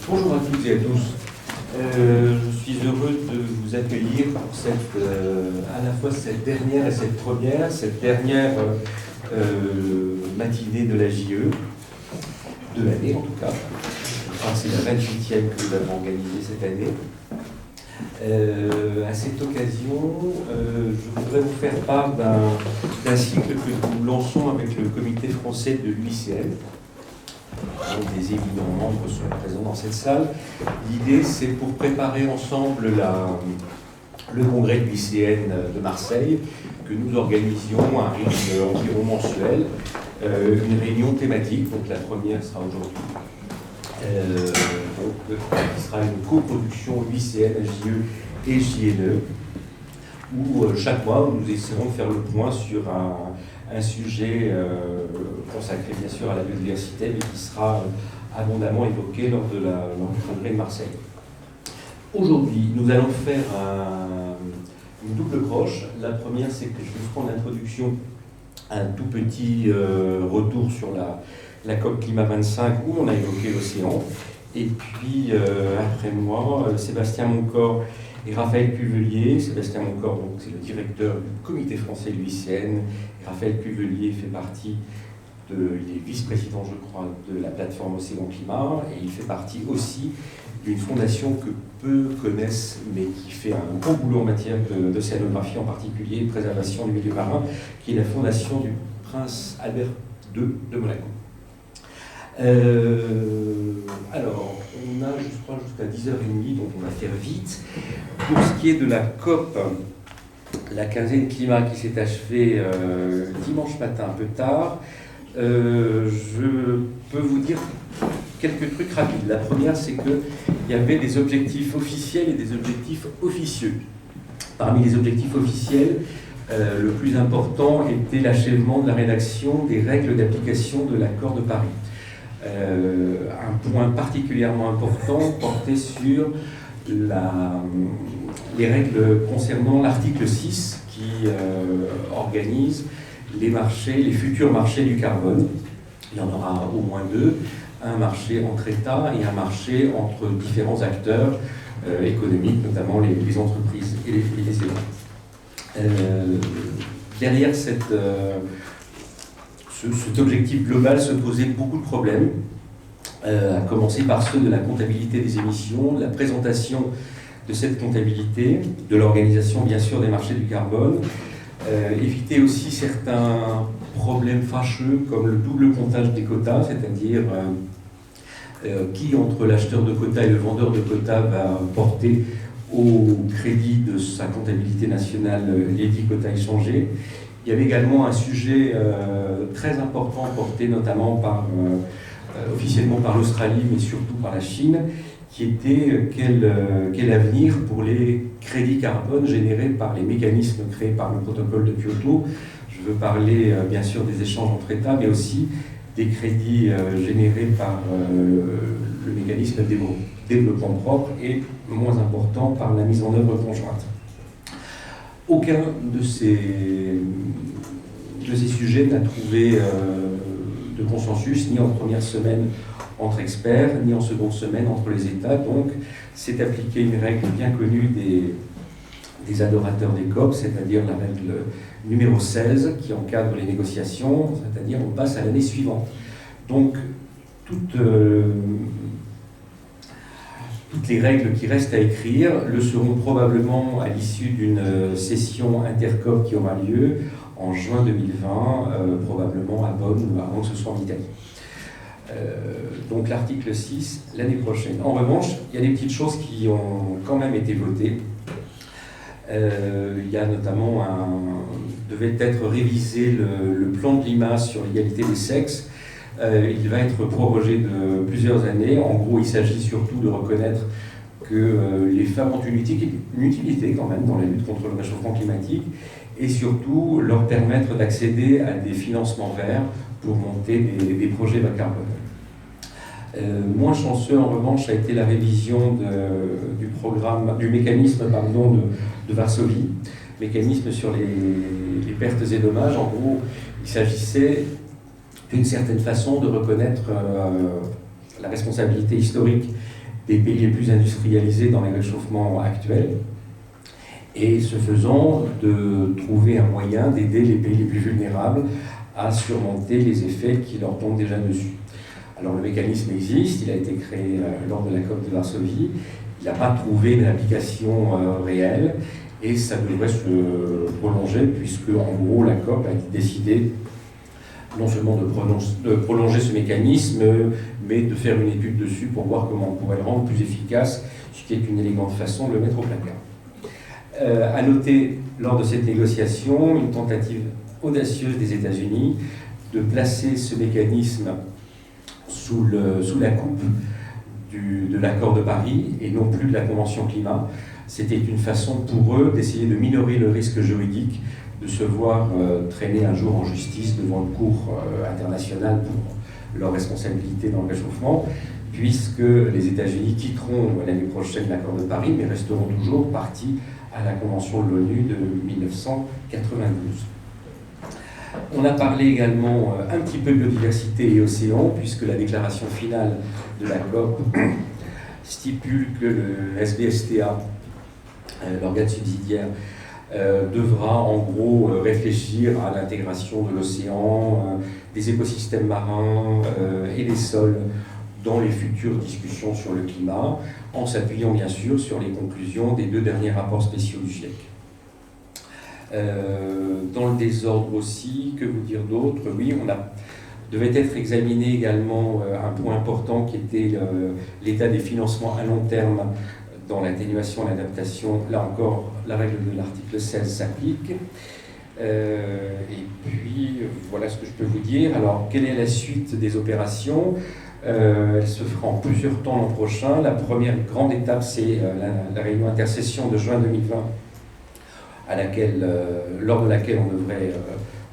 Bonjour à toutes et à tous. Je suis heureux de vous accueillir pour à la fois cette dernière et cette première, matinée de la JE, de l'année en tout cas. Enfin, c'est la 28e que nous avons organisée cette année. À cette occasion, je voudrais vous faire part d'un cycle que nous lançons avec le comité français de l'UICN. Donc des éminents membres sont présents dans cette salle. L'idée, c'est pour préparer ensemble le congrès de l'UICN de Marseille, que nous organisions à un rythme environ mensuel, une réunion thématique. Donc la première sera aujourd'hui. Qui sera une coproduction UICN, JE et JNE, où chaque mois nous essaierons de faire le point sur un sujet consacré bien sûr à la biodiversité, mais qui sera abondamment évoqué lors du congrès de Marseille. Aujourd'hui, nous allons faire une double croche. La première, c'est que je vais prendre l'introduction, un tout petit retour sur la COP Climat 25 où on a évoqué l'océan. Et puis, après moi, Sébastien Moncor et Raphaël Cuvelier. Sébastien Moncor, donc, c'est le directeur du comité français de l'UICN. Et Raphaël Cuvelier fait partie il est vice-président, je crois, de la plateforme Océan Climat. Et il fait partie aussi d'une fondation que peu connaissent, mais qui fait un gros boulot en matière d'océanographie, en particulier préservation du milieu marin, qui est la fondation du prince Albert II de Monaco. Alors, on a, je crois, jusqu'à 10h30, donc on va faire vite. Pour ce qui est de la COP, la quinzaine climat qui s'est achevée dimanche matin, un peu tard, je peux vous dire quelques trucs rapides. La première, c'est qu'il y avait des objectifs officiels et des objectifs officieux. Parmi les objectifs officiels, le plus important était l'achèvement de la rédaction des règles d'application de l'accord de Paris. Un point particulièrement important portait sur les règles concernant l'article 6 qui organise les futurs marchés du carbone. Il y en aura au moins deux, un marché entre États et un marché entre différents acteurs économiques, notamment les entreprises et les États. Derrière cet objectif global se posaient beaucoup de problèmes, à commencer par ceux de la comptabilité des émissions, de la présentation de cette comptabilité, de l'organisation bien sûr des marchés du carbone, éviter aussi certains problèmes fâcheux comme le double comptage des quotas, c'est-à-dire qui entre l'acheteur de quotas et le vendeur de quotas va porter au crédit de sa comptabilité nationale les 10 quotas échangés. Il y avait également un sujet très important porté notamment officiellement par l'Australie, mais surtout par la Chine, qui était quel avenir pour les crédits carbone générés par les mécanismes créés par le protocole de Kyoto. Je veux parler bien sûr des échanges entre États, mais aussi des crédits générés par le mécanisme de développement propre et, moins important, par la mise en œuvre conjointe. Aucun de ces sujets n'a trouvé de consensus, ni en première semaine entre experts, ni en seconde semaine entre les États. Donc, c'est appliqué une règle bien connue des adorateurs des COP, c'est-à-dire la règle numéro 16 qui encadre les négociations, c'est-à-dire on passe à l'année suivante. Donc, toutes les règles qui restent à écrire le seront probablement à l'issue d'une session intercop qui aura lieu en juin 2020, probablement à Bonn, avant que ce soit en Italie. Donc l'article 6, l'année prochaine. En revanche, il y a des petites choses qui ont quand même été votées. Il y a notamment devait être révisé le plan de Lima sur l'égalité des sexes. Il va être prorogé de plusieurs années. En gros, il s'agit surtout de reconnaître que les femmes ont une utilité quand même dans la lutte contre le réchauffement climatique et surtout leur permettre d'accéder à des financements verts pour monter des projets bas carbone. Moins chanceux en revanche a été la révision du mécanisme de Varsovie, mécanisme sur les pertes et dommages. En gros, il s'agissait d'une certaine façon de reconnaître la responsabilité historique des pays les plus industrialisés dans les réchauffements actuels, et ce faisant, de trouver un moyen d'aider les pays les plus vulnérables à surmonter les effets qui leur tombent déjà dessus. Alors le mécanisme existe, il a été créé lors de la COP de Varsovie, il n'a pas trouvé une application réelle, et ça devrait se prolonger, puisque en gros la COP a décidé non seulement de prolonger ce mécanisme, mais de faire une étude dessus pour voir comment on pourrait le rendre plus efficace, ce qui est une élégante façon de le mettre au placard. À noter, lors de cette négociation, une tentative audacieuse des États-Unis de placer ce mécanisme sous la coupe de l'accord de Paris et non plus de la Convention climat. C'était une façon pour eux d'essayer de minorer le risque juridique de se voir traîner un jour en justice devant une cour internationale pour leur responsabilité dans le réchauffement, puisque les États-Unis quitteront l'année prochaine l'accord de Paris, mais resteront toujours partis à la Convention de l'ONU de 1992. On a parlé également un petit peu de biodiversité et océan, puisque la déclaration finale de la COP stipule que le SBSTA, l'organe subsidiaire, devra en gros réfléchir à l'intégration de l'océan, des écosystèmes marins et des sols dans les futures discussions sur le climat, en s'appuyant bien sûr sur les conclusions des 2 derniers rapports spéciaux du GIEC. Dans le désordre aussi, que vous dire d'autre? Oui, devait être examiné également un point important qui était l'état des financements à long terme dans l'atténuation et l'adaptation. Là encore, la règle de l'article 16 s'applique. Et puis, voilà ce que je peux vous dire. Alors, quelle est la suite des opérations? Elle se fera en plusieurs temps l'an prochain. La première grande étape, c'est la réunion intersession de juin 2020, lors de laquelle on devrait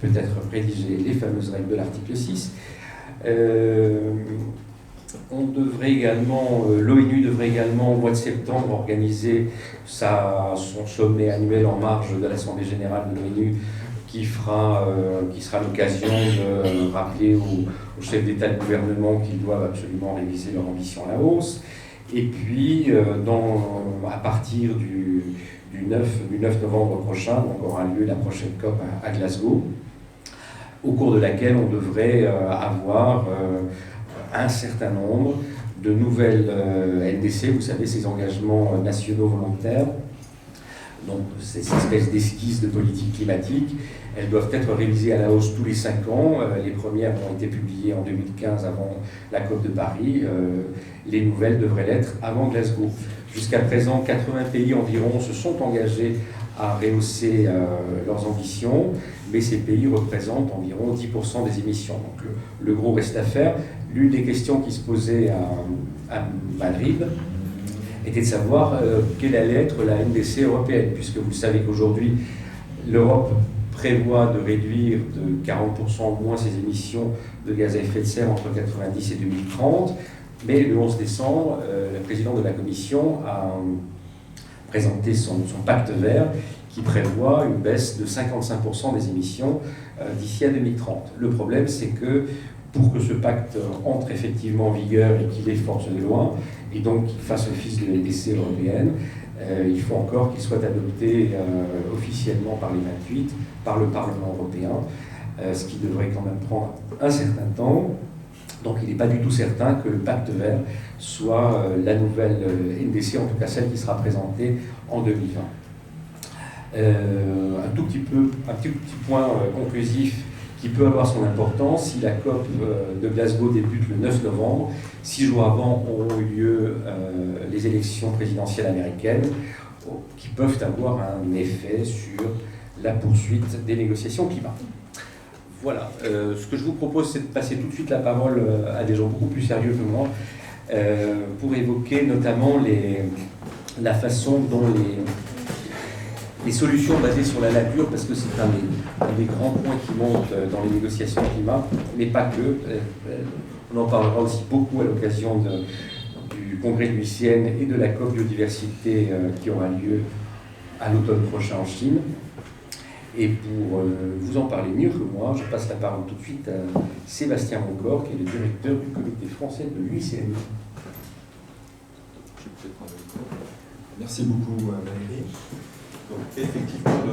peut-être rédiger les fameuses règles de l'article 6. L'ONU devrait également, au mois de septembre, organiser son sommet annuel en marge de l'Assemblée générale de l'ONU, qui sera l'occasion de rappeler aux chefs d'État et de gouvernement qu'ils doivent absolument réviser leur ambition à la hausse. Et puis, à partir du 9 novembre prochain, donc aura lieu la prochaine COP à Glasgow, au cours de laquelle on devrait avoir un certain nombre de nouvelles NDC, vous savez, ces engagements nationaux volontaires, donc ces espèces d'esquisses de politique climatique. Elles doivent être révisées à la hausse tous les 5 ans. Les premières ont été publiées en 2015 avant la COP de Paris. Les nouvelles devraient l'être avant Glasgow. Jusqu'à présent, 80 pays environ se sont engagés à rehausser leurs ambitions, mais ces pays représentent environ 10% des émissions. Donc le gros reste à faire. L'une des questions qui se posait à Madrid était de savoir quelle allait être la NDC européenne, puisque vous savez qu'aujourd'hui, l'Europe prévoit de réduire de 40% au moins ses émissions de gaz à effet de serre entre 1990 et 2030. Mais le 11 décembre, le président de la Commission a présenté son pacte vert qui prévoit une baisse de 55% des émissions d'ici à 2030. Le problème, c'est que pour que ce pacte entre effectivement en vigueur et qu'il ait force de loi, et donc qu'il fasse office de NDC européenne, il faut encore qu'il soit adopté officiellement par les 28, par le Parlement européen, ce qui devrait quand même prendre un certain temps. Donc il n'est pas du tout certain que le pacte vert soit la nouvelle NDC, en tout cas celle qui sera présentée en 2020. Un tout petit point conclusif qui peut avoir son importance: si la COP de Glasgow débute le 9 novembre, 6 jours avant auront eu lieu les élections présidentielles américaines, qui peuvent avoir un effet sur la poursuite des négociations climat. Voilà, ce que je vous propose, c'est de passer tout de suite la parole à des gens beaucoup plus sérieux que moi, pour évoquer notamment la façon dont les solutions basées sur la nature, parce que c'est un des grands points qui montent dans les négociations climat, mais pas que. On en parlera aussi beaucoup à l'occasion du congrès de l'UICN et de la COP biodiversité qui aura lieu à l'automne prochain en Chine. Et pour vous en parler mieux que moi, je passe la parole tout de suite à Sébastien Moncor, qui est le directeur du comité français de l'UICN. Merci beaucoup Valérie. Donc, effectivement,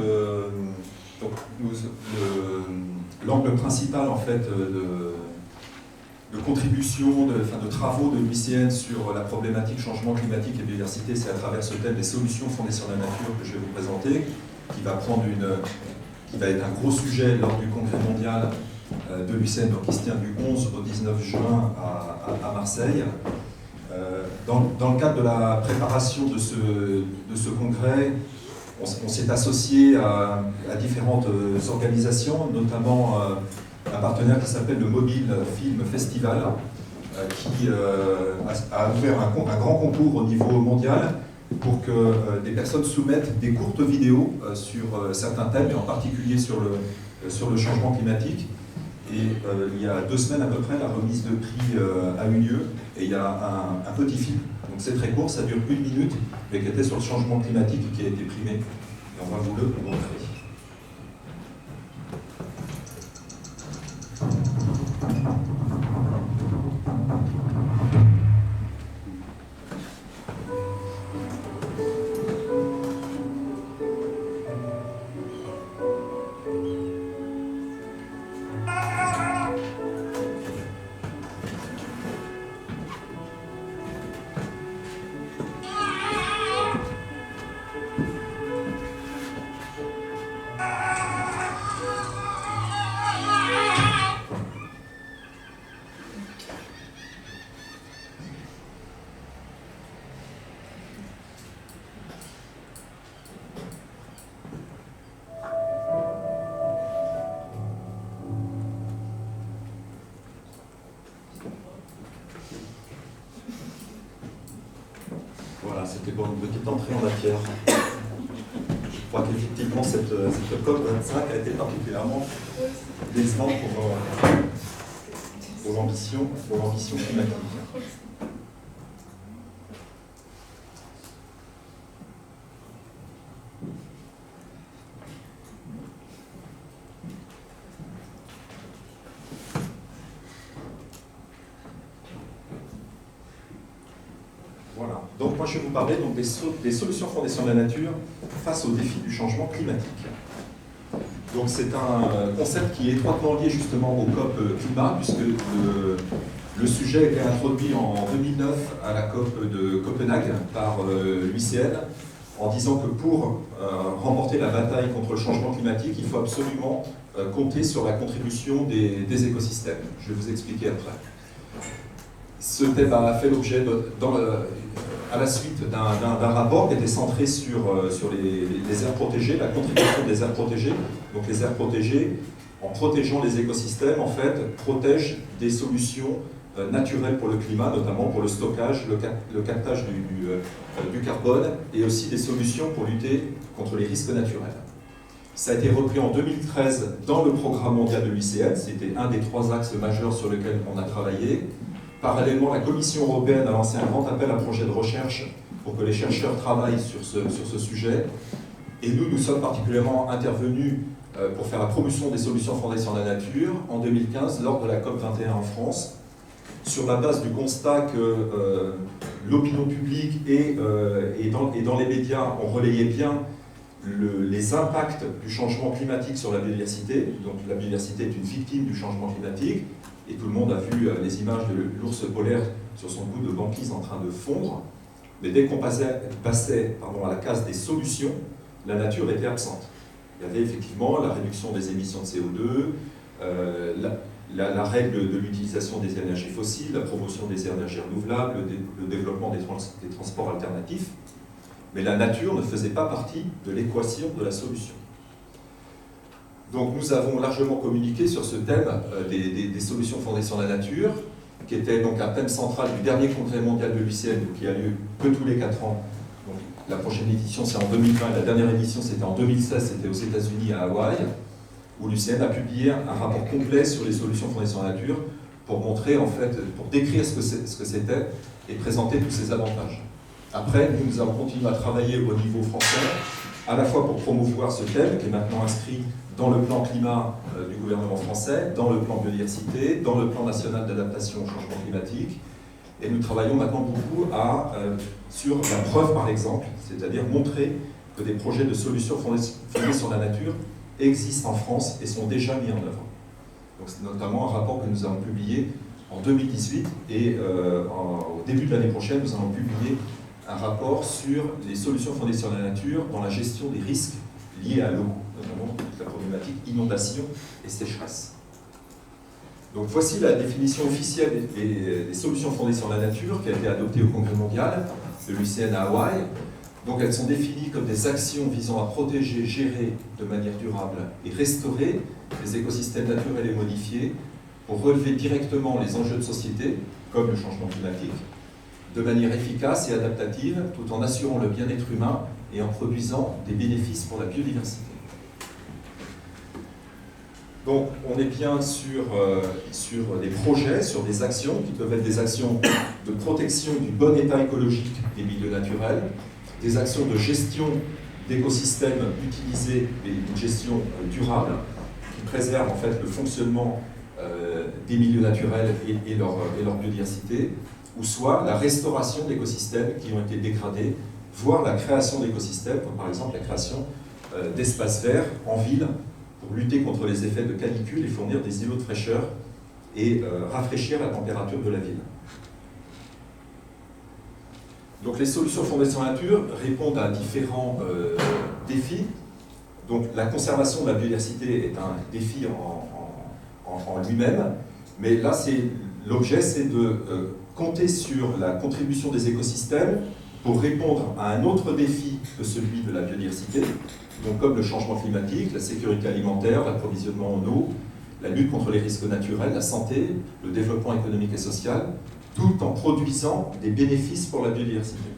l'angle principal en fait, de contribution, de travaux de l'UICN sur la problématique changement climatique et biodiversité, c'est à travers ce thème des solutions fondées sur la nature que je vais vous présenter, qui va être un gros sujet lors du congrès mondial de l'UICN, qui se tient du 11 au 19 juin à Marseille. Dans le cadre de la préparation de ce congrès, on s'est associé à différentes organisations, notamment un partenaire qui s'appelle le Mobile Film Festival, qui a ouvert un grand concours au niveau mondial pour que des personnes soumettent des courtes vidéos sur certains thèmes, et en particulier sur le changement climatique. Et il y a 2 semaines à peu près, la remise de prix a eu lieu, et il y a un petit film. Donc c'est très court, ça dure 1 minute, mais qui était sur le changement climatique et qui a été primé. Et on va vous le montrer. Voilà, c'était pour une petite entrée en matière. Je crois qu'effectivement, cette COP25 a été particulièrement décevante pour l'ambition climatique. Voilà. Donc moi je vais vous parler donc, des solutions fondées sur la nature face aux défis du changement climatique. Donc c'est un concept qui est étroitement lié justement au COP climat, puisque le sujet a été introduit en 2009 à la COP de Copenhague par l'UICN, en disant que pour remporter la bataille contre le changement climatique, il faut absolument compter sur la contribution des écosystèmes. Je vais vous expliquer après. Ce thème a fait l'objet, à la suite d'un rapport qui était centré sur les aires protégées, la contribution des aires protégées. Donc les aires protégées, en protégeant les écosystèmes, en fait, protègent des solutions naturelles pour le climat, notamment pour le stockage, le captage du carbone, et aussi des solutions pour lutter contre les risques naturels. Ça a été repris en 2013 dans le programme mondial de l'UICN, c'était un des 3 axes majeurs sur lesquels on a travaillé. Parallèlement, la Commission européenne a lancé un grand appel à projets de recherche pour que les chercheurs travaillent sur ce sujet. Et nous sommes particulièrement intervenus pour faire la promotion des solutions fondées sur la nature en 2015 lors de la COP21 en France, sur la base du constat que l'opinion publique et dans les médias ont relayé bien les impacts du changement climatique sur la biodiversité. Donc la biodiversité est une victime du changement climatique. Et tout le monde a vu les images de l'ours polaire sur son bout de banquise en train de fondre. Mais dès qu'on passait à la case des solutions, la nature était absente. Il y avait effectivement la réduction des émissions de CO2, la règle de l'utilisation des énergies fossiles, la promotion des énergies renouvelables, le développement des transports alternatifs. Mais la nature ne faisait pas partie de l'équation de la solution. Donc nous avons largement communiqué sur ce thème des solutions fondées sur la nature, qui était donc un thème central du dernier congrès mondial de l'UICN, qui a lieu que tous les 4 ans. Donc, la prochaine édition c'est en 2020, la dernière édition c'était en 2016, c'était aux États-Unis à Hawaï, où l'UICN a publié un rapport complet sur les solutions fondées sur la nature pour montrer, en fait, pour décrire ce que c'était et présenter tous ses avantages. Après, nous allons continuer à travailler au niveau français, à la fois pour promouvoir ce thème qui est maintenant inscrit dans le plan climat du gouvernement français, dans le plan biodiversité, dans le plan national d'adaptation au changement climatique. Et nous travaillons maintenant beaucoup sur la preuve, par exemple, c'est-à-dire montrer que des projets de solutions fondés sur la nature existent en France et sont déjà mis en œuvre. Donc c'est notamment un rapport que nous avons publié en 2018 et au début de l'année prochaine, nous allons publier un rapport sur les solutions fondées sur la nature dans la gestion des risques liés à l'eau, notamment la problématique inondation et sécheresse. Donc voici la définition officielle des solutions fondées sur la nature qui a été adoptée au Congrès mondial de l'UICN à Hawaï. Donc elles sont définies comme des actions visant à protéger, gérer de manière durable et restaurer les écosystèmes naturels et modifiés pour relever directement les enjeux de société, comme le changement climatique, de manière efficace et adaptative, tout en assurant le bien-être humain et en produisant des bénéfices pour la biodiversité. Donc on est bien sur des projets, sur des actions qui peuvent être des actions de protection du bon état écologique des milieux naturels, des actions de gestion d'écosystèmes utilisés et une gestion durable qui préserve en fait le fonctionnement des milieux naturels et leur biodiversité, ou soit la restauration d'écosystèmes qui ont été dégradés, voire la création d'écosystèmes, comme par exemple la création d'espaces verts en ville pour lutter contre les effets de canicule et fournir des îlots de fraîcheur et rafraîchir la température de la ville. Donc les solutions fondées sur la nature répondent à différents défis. Donc la conservation de la biodiversité est un défi en lui-même, mais là l'objet c'est de compter sur la contribution des écosystèmes pour répondre à un autre défi que celui de la biodiversité, donc comme le changement climatique, la sécurité alimentaire, l'approvisionnement en eau, la lutte contre les risques naturels, la santé, le développement économique et social, tout en produisant des bénéfices pour la biodiversité.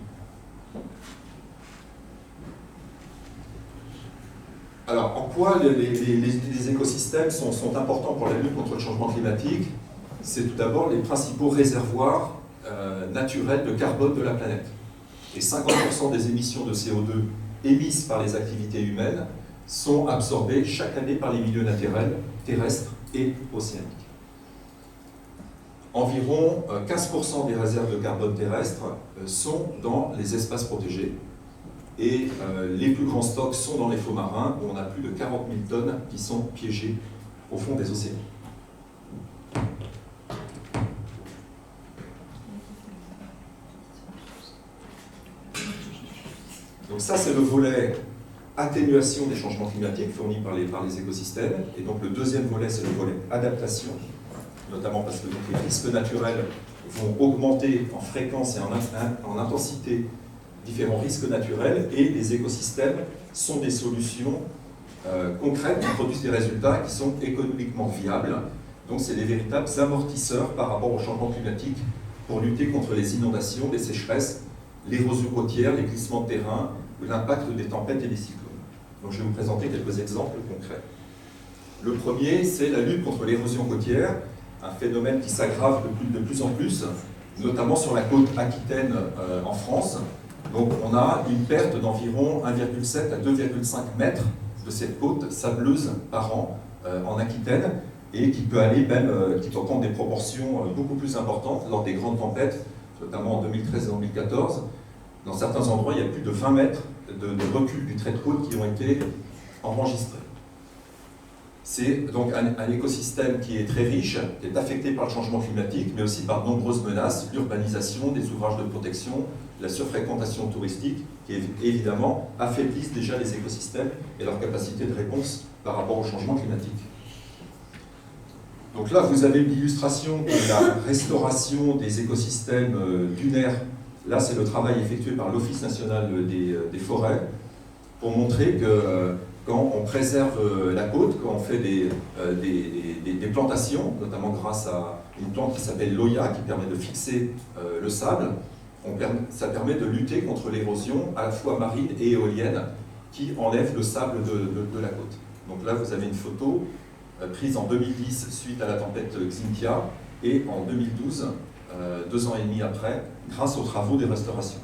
Alors, en quoi les écosystèmes sont importants pour la lutte contre le changement climatique? C'est tout d'abord les principaux réservoirs naturels de carbone de la planète. Et 50% des émissions de CO2 émises par les activités humaines sont absorbées chaque année par les milieux naturels, terrestres et océaniques. Environ 15% des réserves de carbone terrestres sont dans les espaces protégés et les plus grands stocks sont dans les fonds marins où on a plus de 40 000 tonnes qui sont piégées au fond des océans. Donc ça, c'est le volet atténuation des changements climatiques fournis par les écosystèmes. Et donc le deuxième volet, c'est le volet adaptation, notamment parce que donc, les risques naturels vont augmenter en fréquence et en intensité différents risques naturels, et les écosystèmes sont des solutions concrètes qui produisent des résultats qui sont économiquement viables. Donc c'est des véritables amortisseurs par rapport au changement climatique pour lutter contre les inondations, les sécheresses, l'érosion côtière, les glissements de terrain, l'impact des tempêtes et des cyclones. Donc je vais vous présenter quelques exemples concrets. Le premier, c'est la lutte contre l'érosion côtière, un phénomène qui s'aggrave de plus en plus, notamment sur la côte aquitaine en France. Donc on a une perte d'environ 1,7 à 2,5 mètres de cette côte sableuse par an en Aquitaine, et qui peut aller même, qui peut prendre des proportions beaucoup plus importantes lors des grandes tempêtes, notamment en 2013 et 2014. Dans certains endroits, il y a plus de 20 mètres de recul du trait de côte qui ont été enregistrés. C'est donc un écosystème qui est très riche, qui est affecté par le changement climatique, mais aussi par de nombreuses menaces, l'urbanisation, des ouvrages de protection, la surfréquentation touristique, qui évidemment affaiblissent déjà les écosystèmes et leur capacité de réponse par rapport au changement climatique. Donc là, vous avez une illustration de la restauration des écosystèmes dunaires. Là, c'est le travail effectué par l'Office national des forêts pour montrer que quand on préserve la côte, quand on fait des plantations, notamment grâce à une plante qui s'appelle l'Oya, qui permet de fixer le sable, ça permet de lutter contre l'érosion à la fois marine et éolienne qui enlève le sable de la côte. Donc là, vous avez une photo prise en 2010 suite à la tempête Xynthia et en 2012, 2 ans et demi après, grâce aux travaux des restaurations.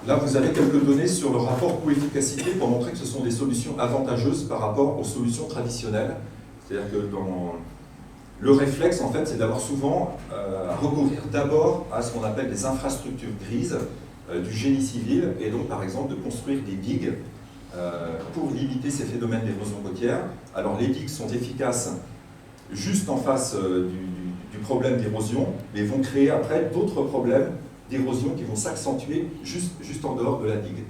Là, vous avez quelques données sur le rapport coût-efficacité pour montrer que ce sont des solutions avantageuses par rapport aux solutions traditionnelles. C'est-à-dire que le réflexe, en fait, c'est d'avoir souvent à recourir d'abord à ce qu'on appelle des infrastructures grises, du génie civil, et donc, par exemple, de construire des digues pour limiter ces phénomènes d'érosion côtière. Alors, les digues sont efficaces juste en face du problème d'érosion, mais vont créer après d'autres problèmes d'érosion qui vont s'accentuer juste en dehors de la digue.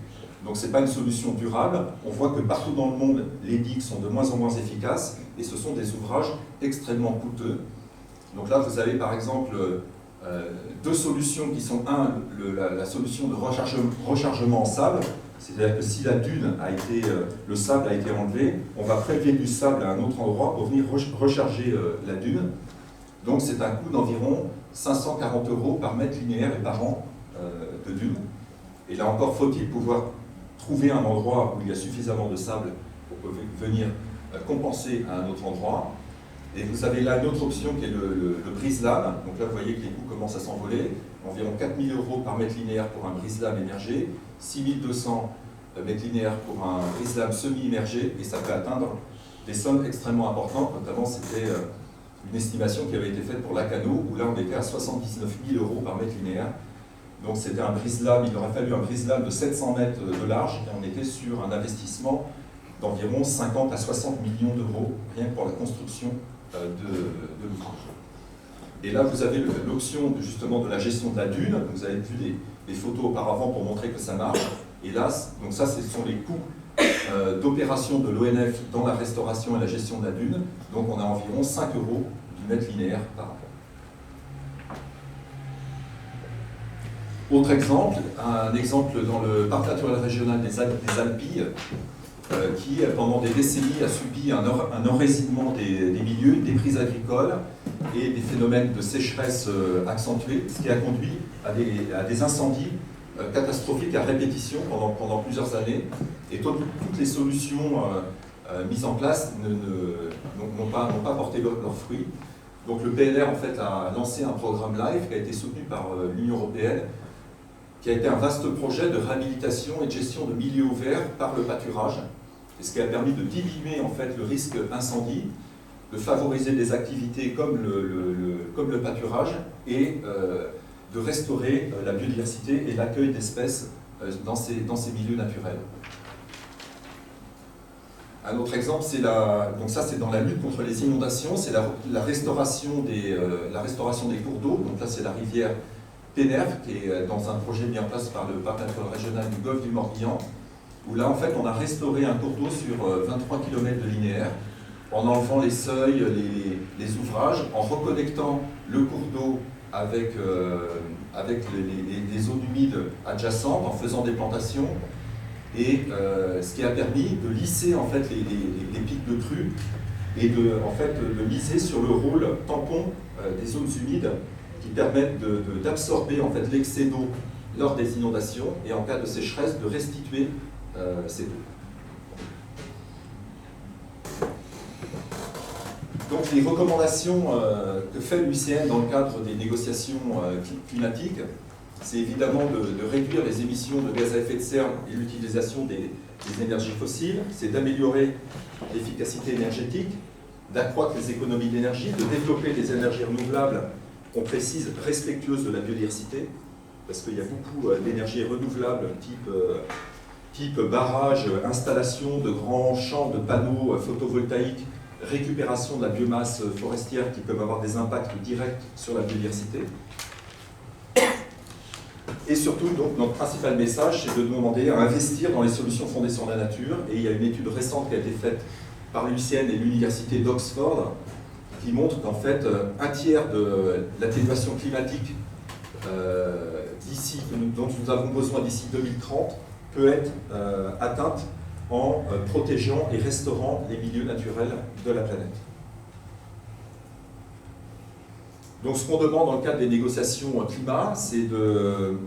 Donc ce n'est pas une solution durable. On voit que partout dans le monde, les digues sont de moins en moins efficaces et ce sont des ouvrages extrêmement coûteux. Donc là, vous avez par exemple deux solutions qui sont la solution de rechargement en sable. C'est-à-dire que si la dune le sable a été enlevé, on va prélever du sable à un autre endroit pour venir recharger la dune. Donc c'est un coût d'environ 540 € par mètre linéaire et par an de dune. Et là encore, faut-il pouvoir trouver un endroit où il y a suffisamment de sable pour venir compenser à un autre endroit. Et vous avez là une autre option qui est le brise-lames. Donc là, vous voyez que les coûts commencent à s'envoler. Environ 4 000 € par mètre linéaire pour un brise-lames émergé, 6 200 mètres linéaires pour un brise-lames semi-immergé, et ça peut atteindre des sommes extrêmement importantes. Notamment, c'était une estimation qui avait été faite pour Lacanau, où là on était à 79 000 € par mètre linéaire. Donc c'était un brise-lames, il aurait fallu un brise-lames de 700 mètres de large, et on était sur un investissement d'environ 50 à 60 millions d'euros, rien que pour la construction de l'ouvrage. Et là vous avez l'option justement de la gestion de la dune. Vous avez vu des photos auparavant pour montrer que ça marche. Et là, donc ça, ce sont les coûts d'opération de l'ONF dans la restauration et la gestion de la dune. Donc on a environ 5 € du mètre linéaire par an. Autre exemple, un exemple dans le parc naturel régional des Alpilles, qui pendant des décennies a subi un enracinement des milieux, des prises agricoles et des phénomènes de sécheresse accentués, ce qui a conduit à des incendies catastrophiques à répétition pendant plusieurs années. Et toutes les solutions mises en place n'ont pas porté leurs fruits. Donc le PNR en fait a lancé un programme LIFE qui a été soutenu par l'Union européenne, qui a été un vaste projet de réhabilitation et de gestion de milieux ouverts par le pâturage, et ce qui a permis de diminuer en fait le risque incendie, de favoriser des activités comme le pâturage et de restaurer la biodiversité et l'accueil d'espèces dans ces milieux naturels. Un autre exemple, c'est dans la lutte contre les inondations, c'est la restauration des cours d'eau. Donc là, c'est la rivière Pénerve, qui est dans un projet mis en place par le parc naturel régional du Golfe du Morbihan, où là, en fait, on a restauré un cours d'eau sur 23 km de linéaire, en enlevant les seuils, les ouvrages, en reconnectant le cours d'eau avec les zones humides adjacentes, en faisant des plantations, et ce qui a permis de lisser en fait les pics de crue et de miser sur le rôle tampon des zones humides qui permettent d'absorber en fait l'excès d'eau lors des inondations et en cas de sécheresse de restituer cette eau. Donc les recommandations que fait l'UICN dans le cadre des négociations climatiques, c'est évidemment de réduire les émissions de gaz à effet de serre et l'utilisation des énergies fossiles, c'est d'améliorer l'efficacité énergétique, d'accroître les économies d'énergie, de développer des énergies renouvelables, on précise respectueuses de la biodiversité, parce qu'il y a beaucoup d'énergies renouvelables type barrage, installation de grands champs de panneaux photovoltaïques, récupération de la biomasse forestière qui peuvent avoir des impacts directs sur la biodiversité. Et surtout, donc, notre principal message, c'est de demander à investir dans les solutions fondées sur la nature. Et il y a une étude récente qui a été faite par l'UICN et l'Université d'Oxford qui montre qu'en fait, un tiers de l'atténuation climatique dont nous avons besoin d'ici 2030 peut être atteinte en protégeant et restaurant les milieux naturels de la planète. Donc ce qu'on demande dans le cadre des négociations climat, c'est que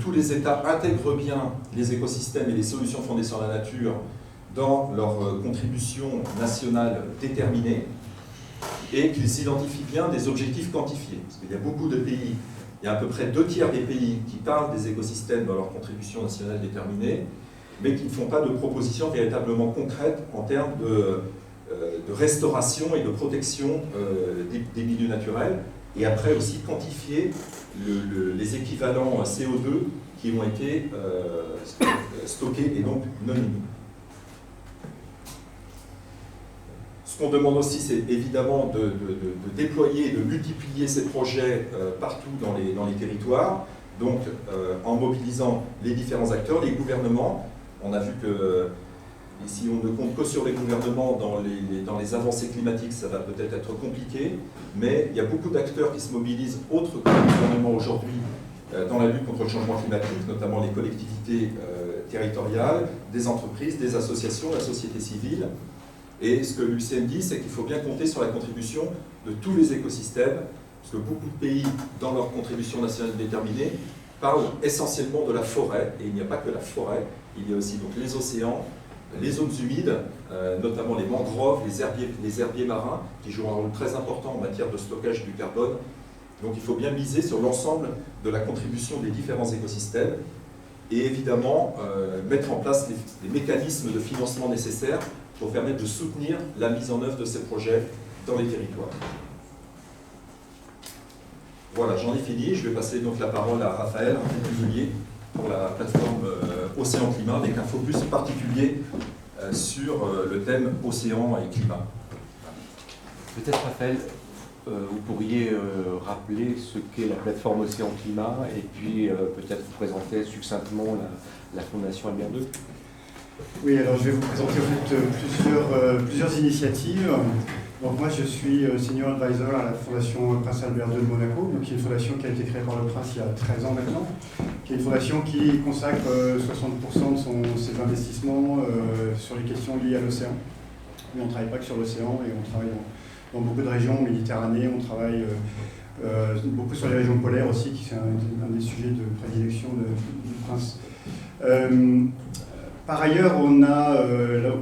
tous les États intègrent bien les écosystèmes et les solutions fondées sur la nature dans leurs contributions nationales déterminées et qu'ils identifient bien des objectifs quantifiés. Parce qu'il y a beaucoup de pays Il y a à peu près 2/3 des pays qui parlent des écosystèmes dans leur contribution nationale déterminée, mais qui ne font pas de propositions véritablement concrètes en termes de restauration et de protection des milieux naturels, et après aussi quantifier les équivalents CO2 qui ont été stockés et donc non émis. Ce qu'on demande aussi, c'est évidemment de déployer et de multiplier ces projets partout dans les territoires, donc en mobilisant les différents acteurs, les gouvernements. On a vu que si on ne compte que sur les gouvernements dans les avancées climatiques, ça va peut-être être compliqué, mais il y a beaucoup d'acteurs qui se mobilisent, autres que les gouvernements aujourd'hui, dans la lutte contre le changement climatique, notamment les collectivités territoriales, des entreprises, des associations, la société civile. Et ce que l'UICN dit, c'est qu'il faut bien compter sur la contribution de tous les écosystèmes, parce que beaucoup de pays, dans leur contribution nationale déterminée, parlent essentiellement de la forêt, et il n'y a pas que la forêt, il y a aussi donc les océans, les zones humides, notamment les mangroves, les herbiers marins, qui jouent un rôle très important en matière de stockage du carbone. Donc il faut bien miser sur l'ensemble de la contribution des différents écosystèmes, et évidemment mettre en place les mécanismes de financement nécessaires pour permettre de soutenir la mise en œuvre de ces projets dans les territoires. Voilà, j'en ai fini. Je vais passer donc la parole à Raphaël Muselier pour la plateforme Océan Climat, avec un focus particulier sur le thème Océan et Climat. Peut-être, Raphaël, vous pourriez rappeler ce qu'est la plateforme Océan Climat et puis peut-être vous présenter succinctement la Fondation Albert II. Oui, alors je vais vous présenter en fait, plusieurs initiatives. Donc moi je suis senior advisor à la Fondation Prince Albert II de Monaco, donc qui est une fondation qui a été créée par le prince il y a 13 ans maintenant, qui est une fondation qui consacre 60% de ses investissements sur les questions liées à l'océan. Mais on ne travaille pas que sur l'océan, et on travaille dans beaucoup de régions, Méditerranée, on travaille beaucoup sur les régions polaires aussi, qui c'est un des sujets de prédilection du prince. Par ailleurs, on a,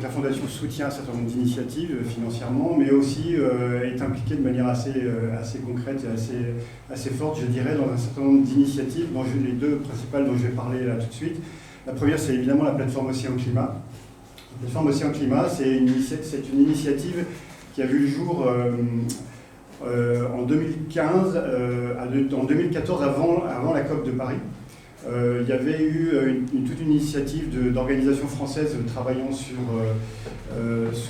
la Fondation soutient un certain nombre d'initiatives financièrement, mais aussi est impliquée de manière assez concrète et assez forte, je dirais, dans un certain nombre d'initiatives, dont les deux principales dont je vais parler là tout de suite. La première, c'est évidemment la plateforme Océan Climat. La plateforme Océan Climat, c'est une initiative qui a vu le jour en 2015, en 2014, avant la COP de Paris. Il y avait eu toute une initiative d'organisations françaises travaillant sur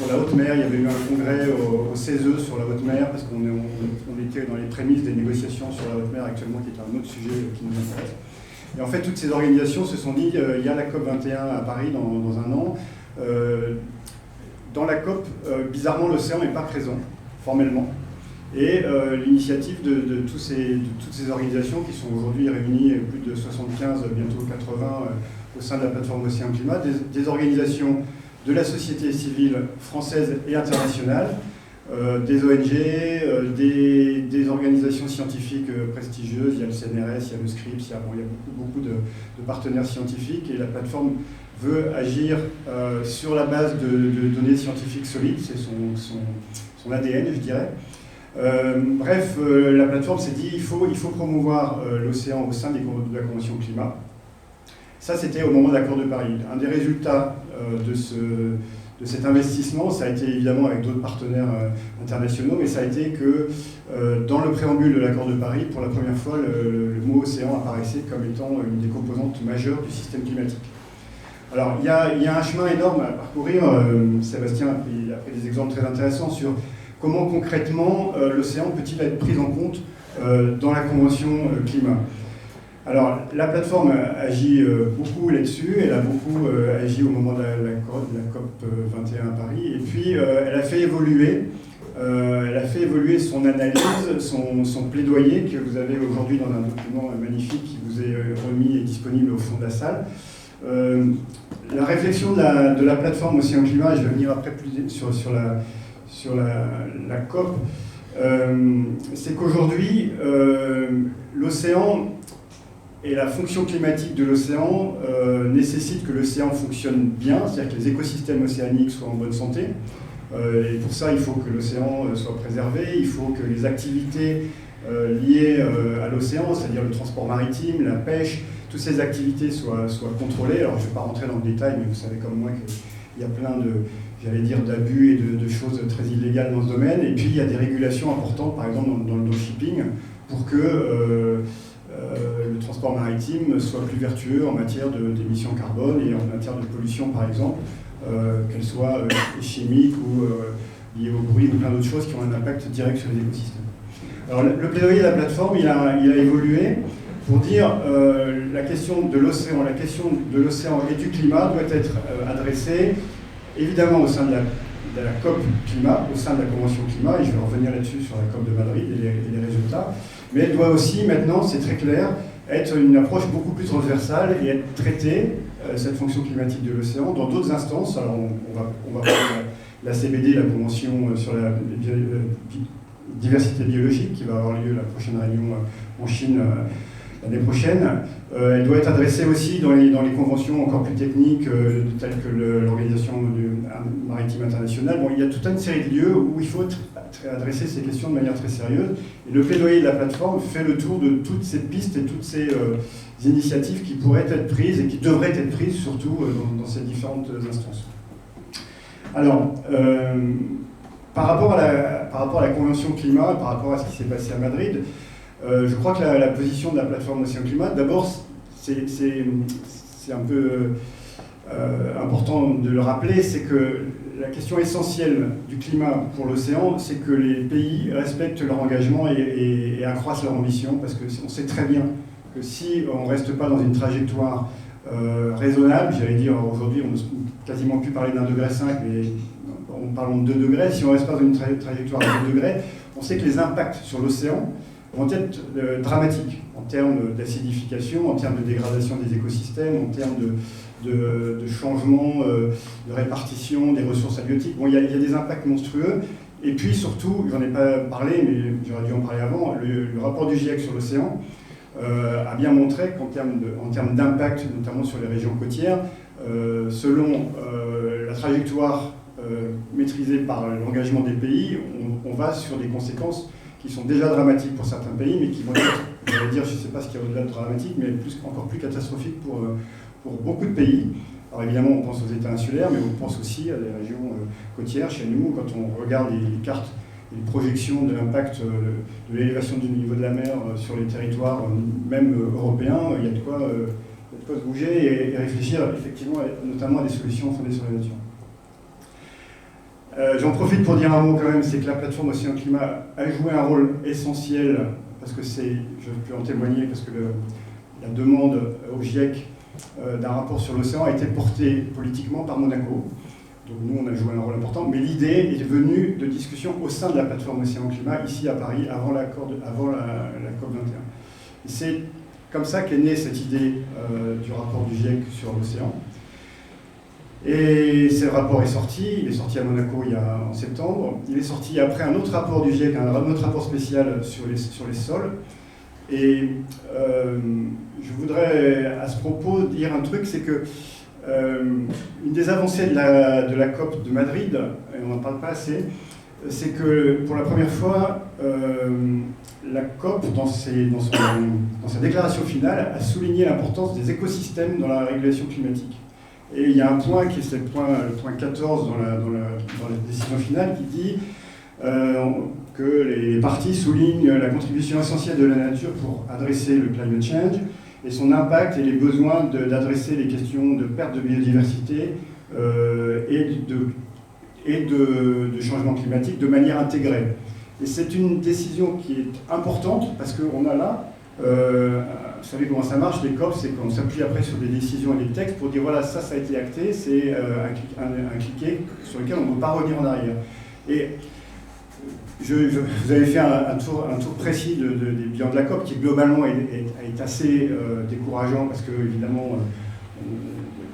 la haute mer. Il y avait eu un congrès au CESE sur la haute mer, parce qu'on était dans les prémices des négociations sur la haute mer actuellement, qui est un autre sujet qui nous intéresse. Et en fait, toutes ces organisations se sont dit, il y a la COP 21 à Paris dans un an. Dans la COP, bizarrement, l'océan n'est pas présent, formellement. Et l'initiative de toutes ces organisations qui sont aujourd'hui réunies, plus de 75, bientôt 80, au sein de la plateforme Océan Climat, des organisations de la société civile française et internationale, des ONG, des organisations scientifiques prestigieuses, il y a le CNRS, il y a le SCRIPS, il y a beaucoup de partenaires scientifiques, et la plateforme veut agir sur la base de données scientifiques solides, c'est son ADN, je dirais. Bref, la plateforme s'est dit qu'il faut promouvoir l'océan au sein de la Convention climat. Ça, c'était au moment de l'accord de Paris. Un des résultats de cet investissement, ça a été évidemment avec d'autres partenaires internationaux, mais ça a été que dans le préambule de l'accord de Paris, pour la première fois, le mot océan apparaissait comme étant une des composantes majeures du système climatique. Alors, il y a un chemin énorme à parcourir. Sébastien a pris des exemples très intéressants sur comment concrètement l'océan peut-il être pris en compte dans la Convention climat. Alors, la plateforme agit beaucoup là-dessus, elle a beaucoup agi au moment de la COP 21 à Paris, et puis elle a fait évoluer son analyse, son plaidoyer, que vous avez aujourd'hui dans un document magnifique qui vous est remis et disponible au fond de la salle. La réflexion de la plateforme Océan Climat, je vais venir après plus sur la COP, c'est qu'aujourd'hui, l'océan et la fonction climatique de l'océan nécessite que l'océan fonctionne bien, c'est-à-dire que les écosystèmes océaniques soient en bonne santé. Et pour ça, il faut que l'océan soit préservé, il faut que les activités liées à l'océan, c'est-à-dire le transport maritime, la pêche, toutes ces activités soient contrôlées. Alors je ne vais pas rentrer dans le détail, mais vous savez comme moi qu'il y a plein d'abus et de choses très illégales dans ce domaine. Et puis il y a des régulations importantes, par exemple dans le shipping, pour que le transport maritime soit plus vertueux en matière d'émissions carbone et en matière de pollution, par exemple, qu'elle soit chimique ou liée au bruit ou plein d'autres choses qui ont un impact direct sur les écosystèmes. Alors le plaidoyer de la plateforme, il a évolué pour dire la question de l'océan et du climat doit être adressée évidemment au sein de la COP climat, au sein de la Convention climat, et je vais revenir là-dessus sur la COP de Madrid et les résultats, mais elle doit aussi maintenant, c'est très clair, être une approche beaucoup plus transversale et être traitée, cette fonction climatique de l'océan, dans d'autres instances. Alors on va prendre la CBD, la Convention sur la diversité biologique, qui va avoir lieu la prochaine réunion en Chine l'année prochaine. Elle doit être adressée aussi dans les conventions encore plus techniques, telles que l'Organisation maritime internationale. Bon, il y a toute une série de lieux où il faut adresser ces questions de manière très sérieuse. Et le plaidoyer de la plateforme fait le tour de toutes ces pistes et toutes ces initiatives qui pourraient être prises et qui devraient être prises, surtout dans ces différentes instances. Alors, par rapport à la Convention climat, par rapport à ce qui s'est passé à Madrid, je crois que la position de la plateforme Océan Climat, d'abord, c'est un peu important de le rappeler, c'est que la question essentielle du climat pour l'océan, c'est que les pays respectent leur engagement et accroissent leur ambition, parce qu'on sait très bien que si on ne reste pas dans une trajectoire raisonnable, j'allais dire aujourd'hui on ne quasiment plus parler d'1,5 degré, mais parlons de 2 degrés, si on ne reste pas dans une trajectoire de 2 degrés, on sait que les impacts sur l'océan vont être dramatiques en termes d'acidification, en termes de dégradation des écosystèmes, en termes de changement de répartition des ressources halieutiques. Bon, il y a des impacts monstrueux. Et puis surtout, j'en ai pas parlé, mais j'aurais dû en parler avant, le rapport du GIEC sur l'océan a bien montré qu'en termes d'impact, notamment sur les régions côtières, selon la trajectoire maîtrisée par l'engagement des pays, on va sur des conséquences qui sont déjà dramatiques pour certains pays, mais qui vont être, je vais dire, je ne sais pas ce qu'il y a au-delà de dramatique, mais encore plus catastrophiques pour beaucoup de pays. Alors évidemment, on pense aux États insulaires, mais on pense aussi à des régions côtières. Chez nous, quand on regarde les cartes et les projections de l'impact de l'élévation du niveau de la mer sur les territoires, même européens, il y a de quoi se bouger et réfléchir effectivement, notamment à des solutions fondées sur la nature. J'en profite pour dire un mot quand même, c'est que la plateforme Océan Climat a joué un rôle essentiel, parce que je peux en témoigner, parce que la demande au GIEC d'un rapport sur l'océan a été portée politiquement par Monaco. Donc nous, on a joué un rôle important, mais l'idée est venue de discussions au sein de la plateforme Océan Climat, ici à Paris, avant la COP21. Et c'est comme ça qu'est née cette idée du rapport du GIEC sur l'océan. Et ce rapport est sorti, il est sorti à Monaco en septembre. Il est sorti après un autre rapport du GIEC, un autre rapport spécial sur les sols. Et je voudrais à ce propos dire un truc, c'est que une des avancées de la COP de Madrid, et on n'en parle pas assez, c'est que pour la première fois, la COP, dans sa déclaration finale, a souligné l'importance des écosystèmes dans la régulation climatique. Et il y a un point qui est le point 14 dans la décision finale qui dit que les parties soulignent la contribution essentielle de la nature pour adresser le climate change et son impact et les besoins d'adresser les questions de perte de biodiversité et de changement climatique de manière intégrée. Et c'est une décision qui est importante parce qu'on a là, vous savez comment ça marche, les COP, c'est qu'on s'appuie après sur des décisions et des textes pour dire voilà, ça a été acté, c'est un cliquet sur lequel on ne peut pas revenir en arrière. Et vous avez fait un tour précis des bilans de la COP qui globalement est assez décourageant parce que évidemment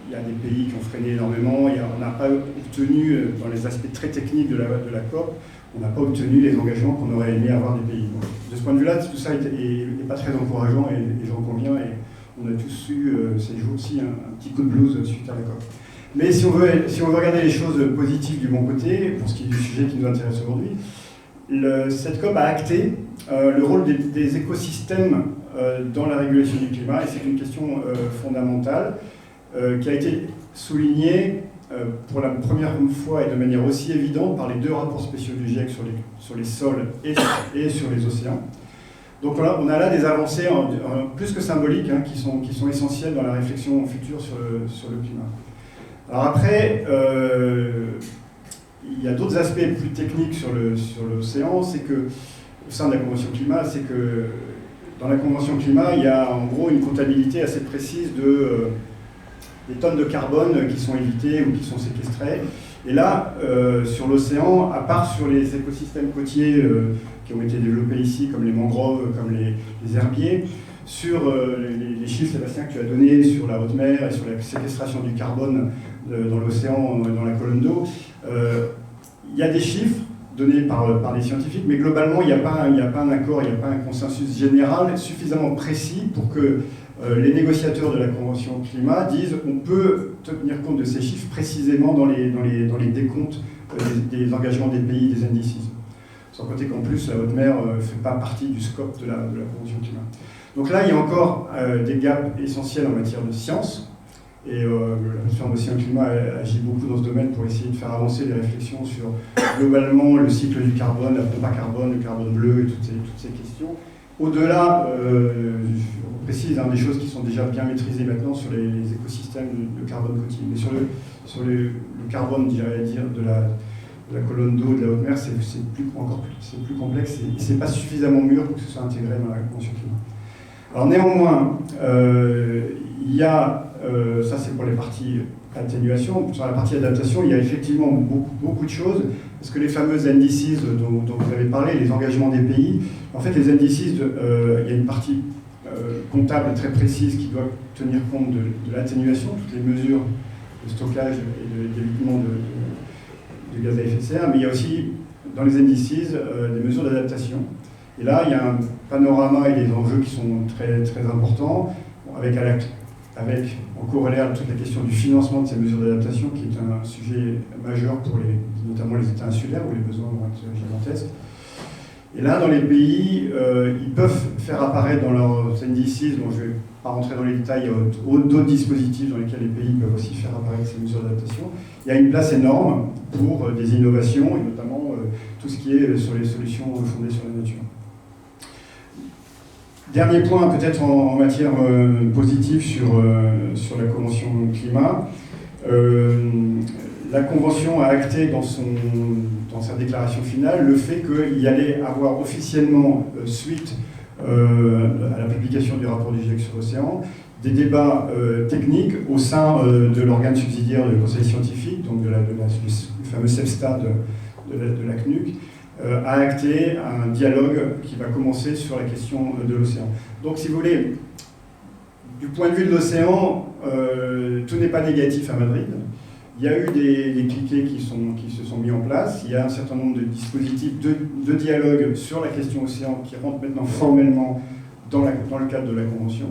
il y a des pays qui ont freiné énormément, on n'a pas obtenu, dans les aspects très techniques de la COP, on n'a pas obtenu les engagements qu'on aurait aimé avoir des pays. Bon, de ce point de vue-là, tout ça n'est pas très encourageant et j'en conviens, et on a tous eu ces jours aussi un petit coup de blues suite à la COP. Mais si on veut regarder les choses positives du bon côté, pour ce qui est du sujet qui nous intéresse aujourd'hui, cette COP a acté le rôle des écosystèmes dans la régulation du climat, et c'est une question fondamentale qui a été soulignée pour la première fois et de manière aussi évidente par les 2 rapports spéciaux du GIEC sur les sols et sur les océans. Donc on a là des avancées plus que symboliques qui sont essentielles dans la réflexion future sur le climat. Alors après, il y a d'autres aspects plus techniques sur l'océan, c'est que au sein de la Convention climat, c'est que dans la Convention climat, il y a en gros une comptabilité assez précise des tonnes de carbone qui sont évitées ou qui sont séquestrées. Et là, sur l'océan, à part sur les écosystèmes côtiers qui ont été développés ici, comme les mangroves, comme les herbiers, sur les chiffres, Sébastien, que tu as donnés sur la haute mer et sur la séquestration du carbone dans l'océan, dans la colonne d'eau, il y a des chiffres donnés par des scientifiques, mais globalement, il n'y a pas un accord, il n'y a pas un consensus général suffisamment précis pour que les négociateurs de la Convention climat disent on peut tenir compte de ces chiffres précisément dans les décomptes des engagements des pays, des indices. Sans compter qu'en plus, la haute mer ne fait pas partie du scope de la Convention climat. Donc là, il y a encore des gaps essentiels en matière de science. Et la plateforme Océan Climat agit beaucoup dans ce domaine pour essayer de faire avancer les réflexions sur globalement le cycle du carbone, la pompe à carbone, le carbone bleu et toutes ces questions. Au-delà, je précise, des choses qui sont déjà bien maîtrisées maintenant sur les écosystèmes de carbone côtier. Mais sur le carbone, je dirais dire, de la colonne d'eau de la haute mer, c'est plus complexe et c'est pas suffisamment mûr pour que ce soit intégré dans la Convention climat. Alors néanmoins, il y a, ça c'est pour les parties atténuation, sur la partie adaptation, il y a effectivement beaucoup de choses, parce que les fameuses indices dont vous avez parlé, les engagements des pays, en fait les indices, il y a une partie comptable très précise qui doit tenir compte de l'atténuation, toutes les mesures de stockage et d'évitement de gaz à effet de serre, mais il y a aussi dans les indices des mesures d'adaptation. Et là, il y a un panorama et des enjeux qui sont très, très importants, avec en corollaire toute la question du financement de ces mesures d'adaptation, qui est un sujet majeur pour notamment les États insulaires, où les besoins vont être gigantesques. Et là, dans les pays, ils peuvent faire apparaître dans leurs indices, dont je ne vais pas rentrer dans les détails, d'autres dispositifs dans lesquels les pays peuvent aussi faire apparaître ces mesures d'adaptation. Il y a une place énorme pour des innovations, et notamment tout ce qui est sur les solutions fondées sur la nature. Dernier point, peut-être en matière positive sur la Convention climat. La Convention a acté dans sa déclaration finale le fait qu'il y allait avoir officiellement, suite à la publication du rapport du GIEC sur l'océan, des débats techniques au sein de l'organe subsidiaire du Conseil scientifique, donc du fameux CEPSTA de la CNUC, a acté un dialogue qui va commencer sur la question de l'océan. Donc si vous voulez, du point de vue de l'océan, tout n'est pas négatif à Madrid. Il y a eu des cliquets qui se sont mis en place, il y a un certain nombre de dispositifs de dialogue sur la question océan qui rentrent maintenant formellement dans le cadre de la Convention.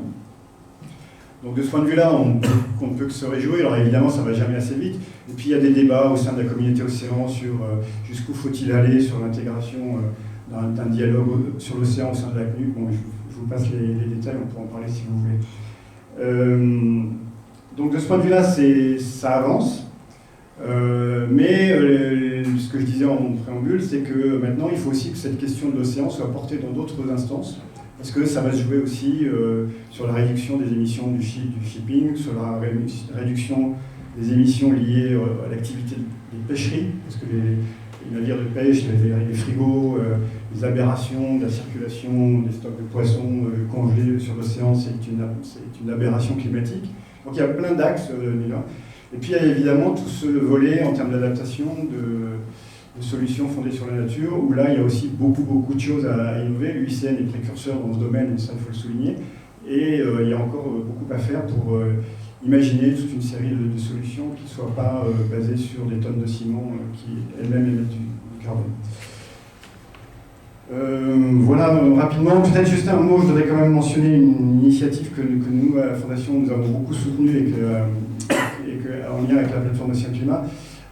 Donc de ce point de vue-là, on ne peut que se réjouir. Alors évidemment, ça ne va jamais assez vite. Et puis il y a des débats au sein de la communauté océan sur jusqu'où faut-il aller sur l'intégration d'un dialogue sur l'océan au sein de la CNUC. Bon, je vous passe les détails, on pourra en parler si vous voulez. Donc de ce point de vue-là, ça avance. Mais ce que je disais en préambule, c'est que maintenant, il faut aussi que cette question de l'océan soit portée dans d'autres instances. Parce que ça va se jouer aussi sur la réduction des émissions du shipping, sur la réduction des émissions liées à l'activité des pêcheries, parce que les navires de pêche, les frigos, les aberrations de la circulation des stocks de poissons congelés sur l'océan, c'est une aberration climatique. Donc il y a plein d'axes là. Et puis il y a évidemment tout ce volet en termes d'adaptation, de solutions fondées sur la nature, où là il y a aussi beaucoup de choses à innover. L'UICN est précurseur dans ce domaine, et ça il faut le souligner. Et il y a encore beaucoup à faire pour imaginer toute une série de solutions qui ne soient pas basées sur des tonnes de ciment qui elles-mêmes émettent du carbone. Voilà, rapidement, peut-être juste un mot, je voudrais quand même mentionner une initiative que nous, à la Fondation, nous avons beaucoup soutenue et en lien avec la plateforme Océan Climat.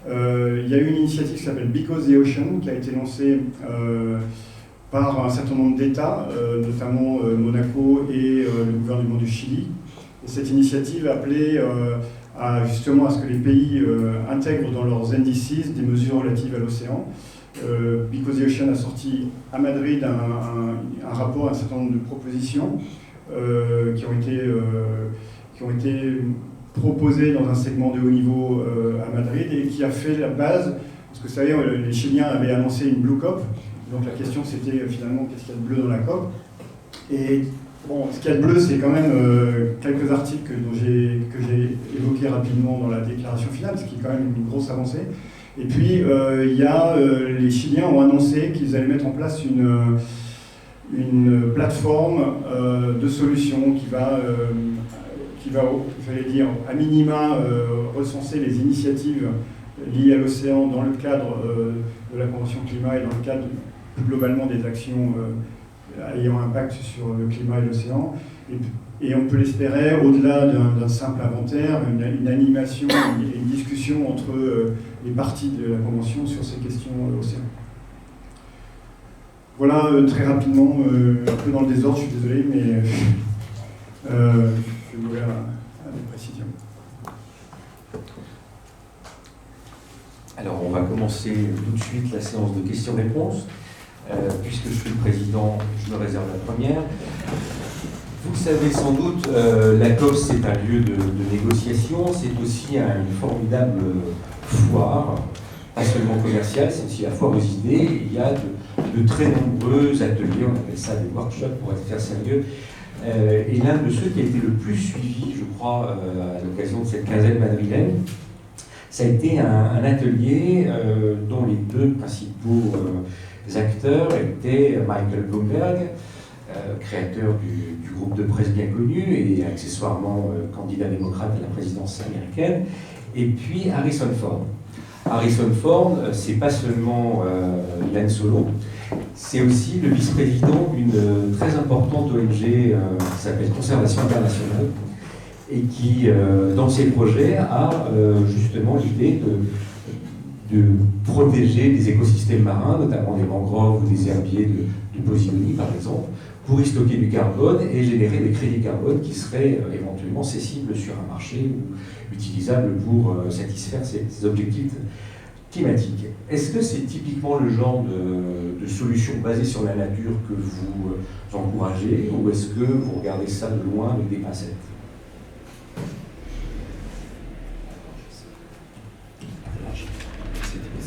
Il y a eu une initiative qui s'appelle Because the Ocean, qui a été lancée par un certain nombre d'États, notamment Monaco et le gouvernement du Chili. Et cette initiative appelait justement à ce que les pays intègrent dans leurs NDCs des mesures relatives à l'océan. Because the Ocean a sorti à Madrid un rapport, un certain nombre de propositions qui ont été proposées dans un segment de haut niveau à Madrid et qui a fait la base, parce que vous savez, les Chiliens avaient annoncé une Blue COP, donc la question c'était finalement qu'est-ce qu'il y a de bleu dans la COP. Et bon, ce qu'il y a de bleu, c'est quand même quelques articles que j'ai évoqués rapidement dans la déclaration finale, ce qui est quand même une grosse avancée. Et puis, les Chiliens ont annoncé qu'ils allaient mettre en place une plateforme de solutions qui va, j'allais dire, à minima, recenser les initiatives liées à l'océan dans le cadre de la Convention climat et dans le cadre plus globalement des actions ayant impact sur le climat et l'océan. Et on peut l'espérer, au-delà d'un simple inventaire, une animation, une discussion entre les parties de la Convention sur ces questions océan. Voilà, très rapidement, un peu dans le désordre, je suis désolé, mais je vais ouvrir à des précisions. Alors, on va commencer tout de suite la séance de questions-réponses. Puisque je suis le président, je me réserve la première. Vous le savez sans doute, la COP c'est un lieu de négociation, c'est aussi une formidable foire, pas seulement commerciale, c'est aussi la foire aux idées. Il y a de très nombreux ateliers, on appelle ça des workshops pour être sérieux. Et l'un de ceux qui a été le plus suivi, je crois, à l'occasion de cette quinzaine madrilène, ça a été un atelier dont les deux principaux acteurs étaient Michael Bloomberg, créateur du groupe de presse bien connu et accessoirement candidat démocrate à la présidence américaine, et puis Harrison Ford. Harrison Ford, c'est pas seulement Yann Solo, c'est aussi le vice-président d'une très importante ONG qui s'appelle Conservation Internationale et qui, dans ses projets, a justement l'idée de protéger des écosystèmes marins, notamment des mangroves ou des herbiers de Posidonie, par exemple, pour y stocker du carbone et générer des crédits carbone qui seraient éventuellement cessibles sur un marché ou utilisables pour satisfaire ces objectifs climatiques. Est-ce que c'est typiquement le genre de solution basée sur la nature que vous encouragez, ou est-ce que vous regardez ça de loin avec des pincettes ?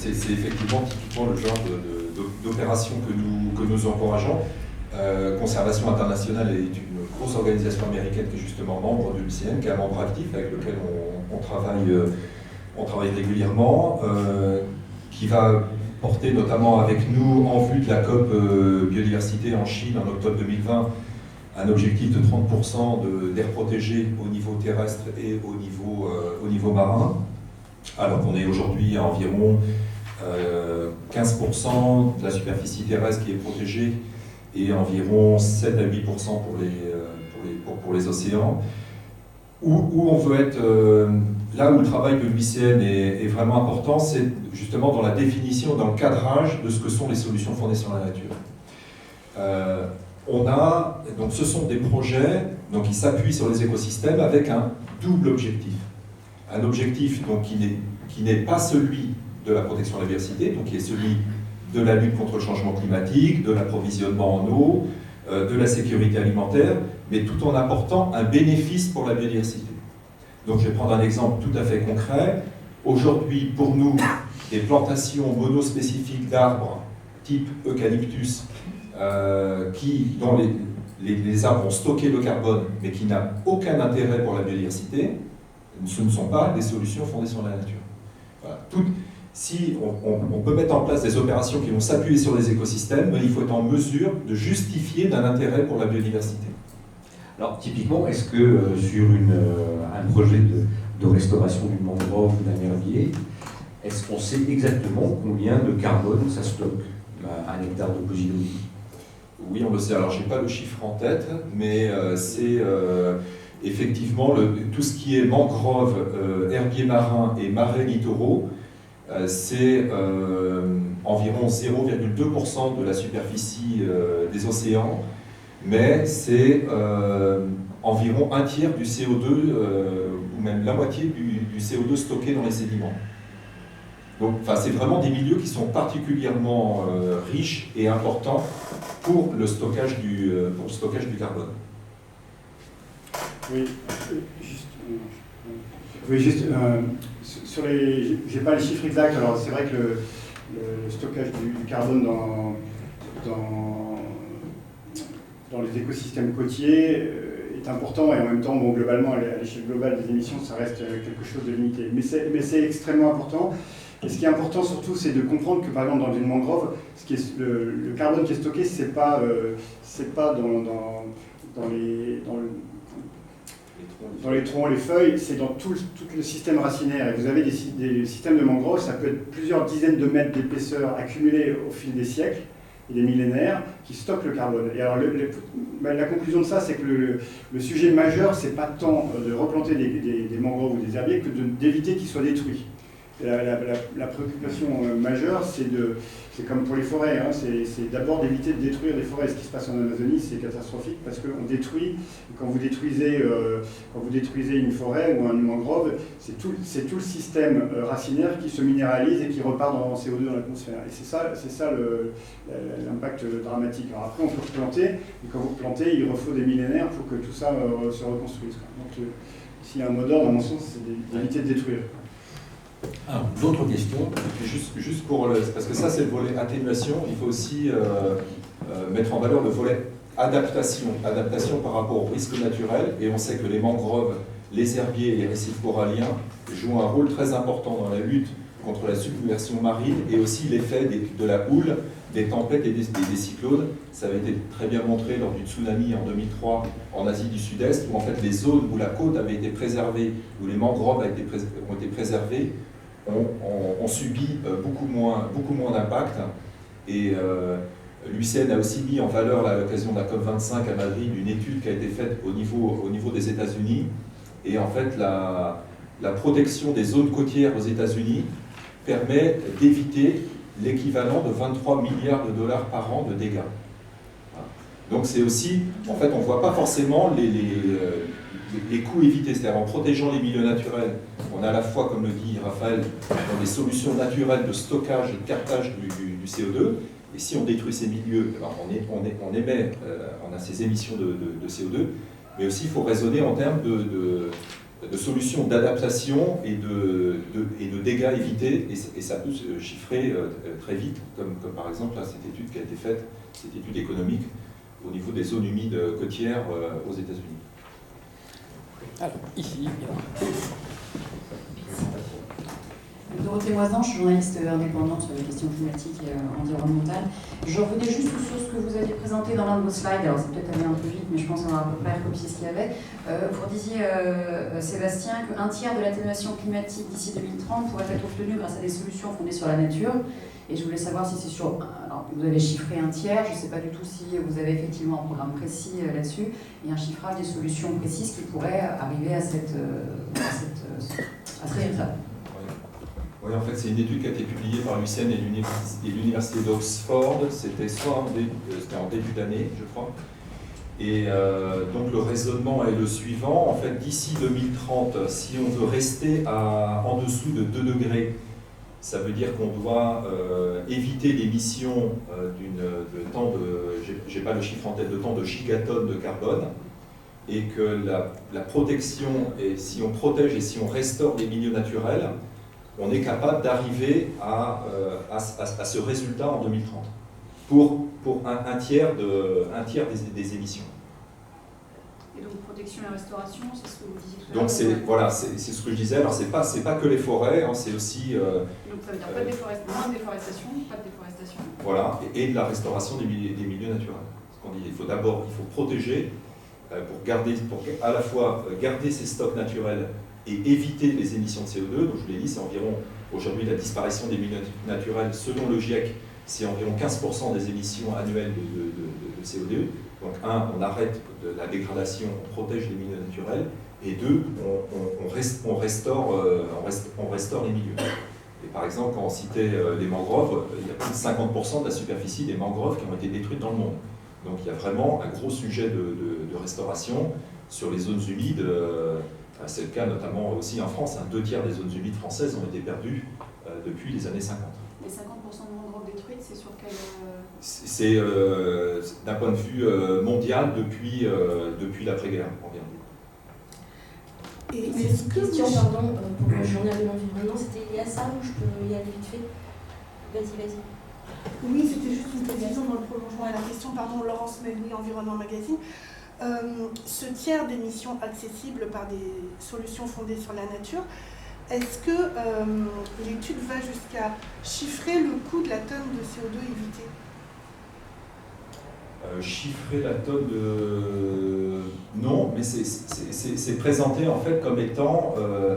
C'est effectivement typiquement le genre d'opération que nous encourageons. Conservation Internationale est une grosse organisation américaine qui est justement membre de l'UICN, qui est un membre actif avec lequel on travaille régulièrement, qui va porter notamment avec nous, en vue de la COP biodiversité en Chine en octobre 2020, un objectif de 30% d'air protégé au niveau terrestre et au niveau marin, alors qu'on est aujourd'hui à environ 15% de la superficie terrestre qui est protégée et environ 7 à 8% pour les océans. Où on veut être, là où le travail de l'UICN est vraiment important, c'est justement dans la définition, dans le cadrage de ce que sont les solutions fondées sur la nature. Donc ce sont des projets qui s'appuient sur les écosystèmes avec un double objectif. Un objectif donc, qui n'est pas celui de la protection de la biodiversité, donc qui est celui de la lutte contre le changement climatique, de l'approvisionnement en eau, de la sécurité alimentaire, mais tout en apportant un bénéfice pour la biodiversité. Donc je vais prendre un exemple tout à fait concret. Aujourd'hui, pour nous, des plantations monospécifiques d'arbres type eucalyptus, dont les arbres ont stocké le carbone, mais qui n'a aucun intérêt pour la biodiversité, ce ne sont pas des solutions fondées sur la nature. Voilà. Si on peut mettre en place des opérations qui vont s'appuyer sur les écosystèmes, mais il faut être en mesure de justifier d'un intérêt pour la biodiversité. Alors typiquement, est-ce que sur un projet de restauration d'une mangrove ou d'un herbier, est-ce qu'on sait exactement combien de carbone ça stocke un hectare de Posidonie ? Oui, on le sait. Alors, je n'ai pas le chiffre en tête, mais c'est effectivement tout ce qui est mangrove, herbiers marins et marais littoraux, c'est environ 0,2% de la superficie des océans, mais c'est environ un tiers du CO2, ou même la moitié du CO2 stocké dans les sédiments. Donc, c'est vraiment des milieux qui sont particulièrement riches et importants pour le stockage du carbone. Oui, juste sur les. J'ai pas les chiffres exacts, alors c'est vrai que le stockage du carbone dans les écosystèmes côtiers est important et en même temps, bon, globalement, à l'échelle globale des émissions, ça reste quelque chose de limité. Mais c'est extrêmement important. Et ce qui est important surtout, c'est de comprendre que par exemple dans une mangrove, le carbone qui est stocké, c'est pas dans les troncs, les feuilles, c'est dans tout le système racinaire. Et vous avez des systèmes de mangroves, ça peut être plusieurs dizaines de mètres d'épaisseur accumulés au fil des siècles et des millénaires qui stockent le carbone. Et alors la conclusion de ça, c'est que le sujet majeur, c'est pas tant de replanter des mangroves ou des herbiers que d'éviter qu'ils soient détruits. La préoccupation majeure, c'est comme pour les forêts, hein, c'est d'abord d'éviter de détruire les forêts. Ce qui se passe en Amazonie, c'est catastrophique parce qu'on détruit, quand vous détruisez une forêt ou un mangrove, c'est tout le système racinaire qui se minéralise et qui repart en CO2 dans l'atmosphère. Et c'est ça l'impact dramatique. Alors après, on peut replanter, et quand vous replantez, il refaut des millénaires pour que tout ça se reconstruise. Donc, s'il y a un mot d'ordre, à mon sens, c'est d'éviter de détruire. Alors, d'autres questions? Juste parce que ça c'est le volet atténuation, il faut aussi mettre en valeur le volet adaptation par rapport aux risques naturels, et on sait que les mangroves, les herbiers et les récifs coralliens jouent un rôle très important dans la lutte contre la submersion marine et aussi l'effet de la houle, des tempêtes et des cyclones. Ça avait été très bien montré lors du tsunami en 2003 en Asie du Sud-Est, où en fait les zones où la côte avait été préservée, où les mangroves ont été préservées, ont subi beaucoup moins d'impact. Et l'UICN a aussi mis en valeur, à l'occasion de la COP25 à Madrid, une étude qui a été faite au niveau des États-Unis. Et en fait, la protection des zones côtières aux États-Unis permet d'éviter l'équivalent de 23 milliards de dollars par an de dégâts. Donc c'est aussi, en fait, on ne voit pas forcément les coûts évités, c'est-à-dire en protégeant les milieux naturels, on a à la fois, comme le dit Raphaël, des solutions naturelles de stockage et de captage du CO2, et si on détruit ces milieux, alors on a ces émissions de CO2, mais aussi il faut raisonner en termes de solutions d'adaptation et de dégâts évités, et ça peut se chiffrer très vite, comme par exemple là, cette étude qui a été faite, cette étude économique au niveau des zones humides côtières aux États-Unis. Alors, ici, Dorothée Moisan, je suis journaliste indépendante sur les questions climatiques et environnementales. Je revenais juste sur ce que vous aviez présenté dans l'un de vos slides, alors c'est peut-être allé un peu vite, mais je pense qu'on va à peu près recopier ce qu'il y avait. Vous disiez, Sébastien, qu'un tiers de l'atténuation climatique d'ici 2030 pourrait être obtenu grâce à des solutions fondées sur la nature. Et je voulais savoir si c'est sur... Alors, vous avez chiffré un tiers, je ne sais pas du tout si vous avez effectivement un programme précis là-dessus, et un chiffrage des solutions précises qui pourraient arriver à ce résultat. Oui, en fait, c'est une étude qui a été publiée par l'UICN et l'Université d'Oxford. C'était en début d'année, je crois. Et donc, le raisonnement est le suivant. En fait, d'ici 2030, si on veut rester en dessous de 2 degrés, ça veut dire qu'on doit éviter l'émission j'ai pas le chiffre en tête, de tant de gigatonnes de carbone, et que la protection, et si on protège et si on restaure les milieux naturels, on est capable d'arriver à ce résultat en 2030, pour un tiers des émissions. Et donc protection et restauration, c'est ce que vous disiez tout à Donc l'heure. c'est ce que je disais. Alors c'est pas que les forêts, hein, c'est aussi... donc ça veut dire pas de déforestation, pas de déforestation. Voilà, et de la restauration des milieux naturels. Ce qu'on dit, il faut protéger pour à la fois garder ces stocks naturels et éviter les émissions de CO2. Donc je vous l'ai dit, c'est environ, aujourd'hui, la disparition des milieux naturels, selon le GIEC, c'est environ 15% des émissions annuelles de CO2. Donc on arrête la dégradation, on protège les milieux naturels, et 2, on restaure les milieux. Et par exemple, quand on citait les mangroves, il y a plus de 50% de la superficie des mangroves qui ont été détruites dans le monde. Donc il y a vraiment un gros sujet de restauration sur les zones humides. C'est le cas notamment aussi en France. 2/3 des zones humides françaises ont été perdues depuis les années 50. Les 50% de mangroves détruites, c'est sur quel... C'est d'un point de vue mondial depuis l'après-guerre, on vient de dire. Et est-ce que question, pardon, pour le journal de l'environnement, c'était lié à ça ou je peux y aller vite fait? Vas-y. Oui, c'était juste une précision dans le prolongement à la question. Pardon, Laurence Melny, Environnement Magazine. Ce tiers d'émissions accessibles par des solutions fondées sur la nature, est-ce que l'étude va jusqu'à chiffrer le coût de la tonne de CO2 évitée? Chiffrer la tonne de... Non, mais c'est présenté en fait comme étant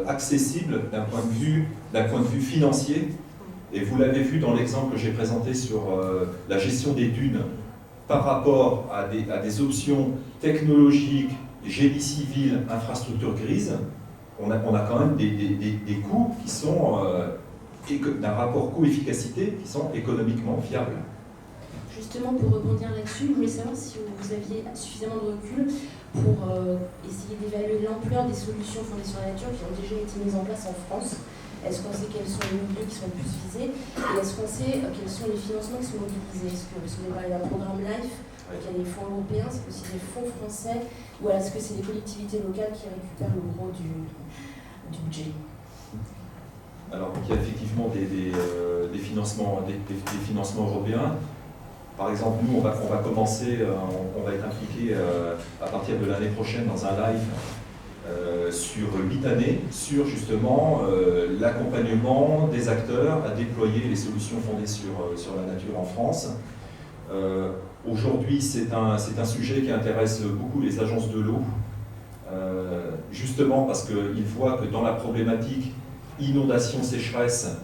accessible d'un point de vue financier. Et vous l'avez vu dans l'exemple que j'ai présenté sur la gestion des dunes par rapport à des options technologiques, génie civil, infrastructure grise. On a quand même des coûts qui sont d'un rapport coût-efficacité qui sont économiquement viables. Justement, pour rebondir là-dessus, je voulais savoir si vous aviez suffisamment de recul pour essayer d'évaluer l'ampleur des solutions fondées sur la nature qui ont déjà été mises en place en France. Est-ce qu'on sait quels sont les milieux qui sont le plus visés? Et est-ce qu'on sait quels sont les financements qui sont mobilisés? Est-ce que vous avez parlé d'un programme LIFE, il y a des fonds européens, c'est aussi des fonds français, ou est-ce que c'est les collectivités locales qui récupèrent le gros du budget? Alors, il y a effectivement des financements européens. Par exemple, nous, on va commencer, on va être impliqué à partir de l'année prochaine dans un live sur 8 années, sur justement l'accompagnement des acteurs à déployer les solutions fondées sur la nature en France. Aujourd'hui, c'est un sujet qui intéresse beaucoup les agences de l'eau, justement parce qu'ils voient que dans la problématique inondation-sécheresse,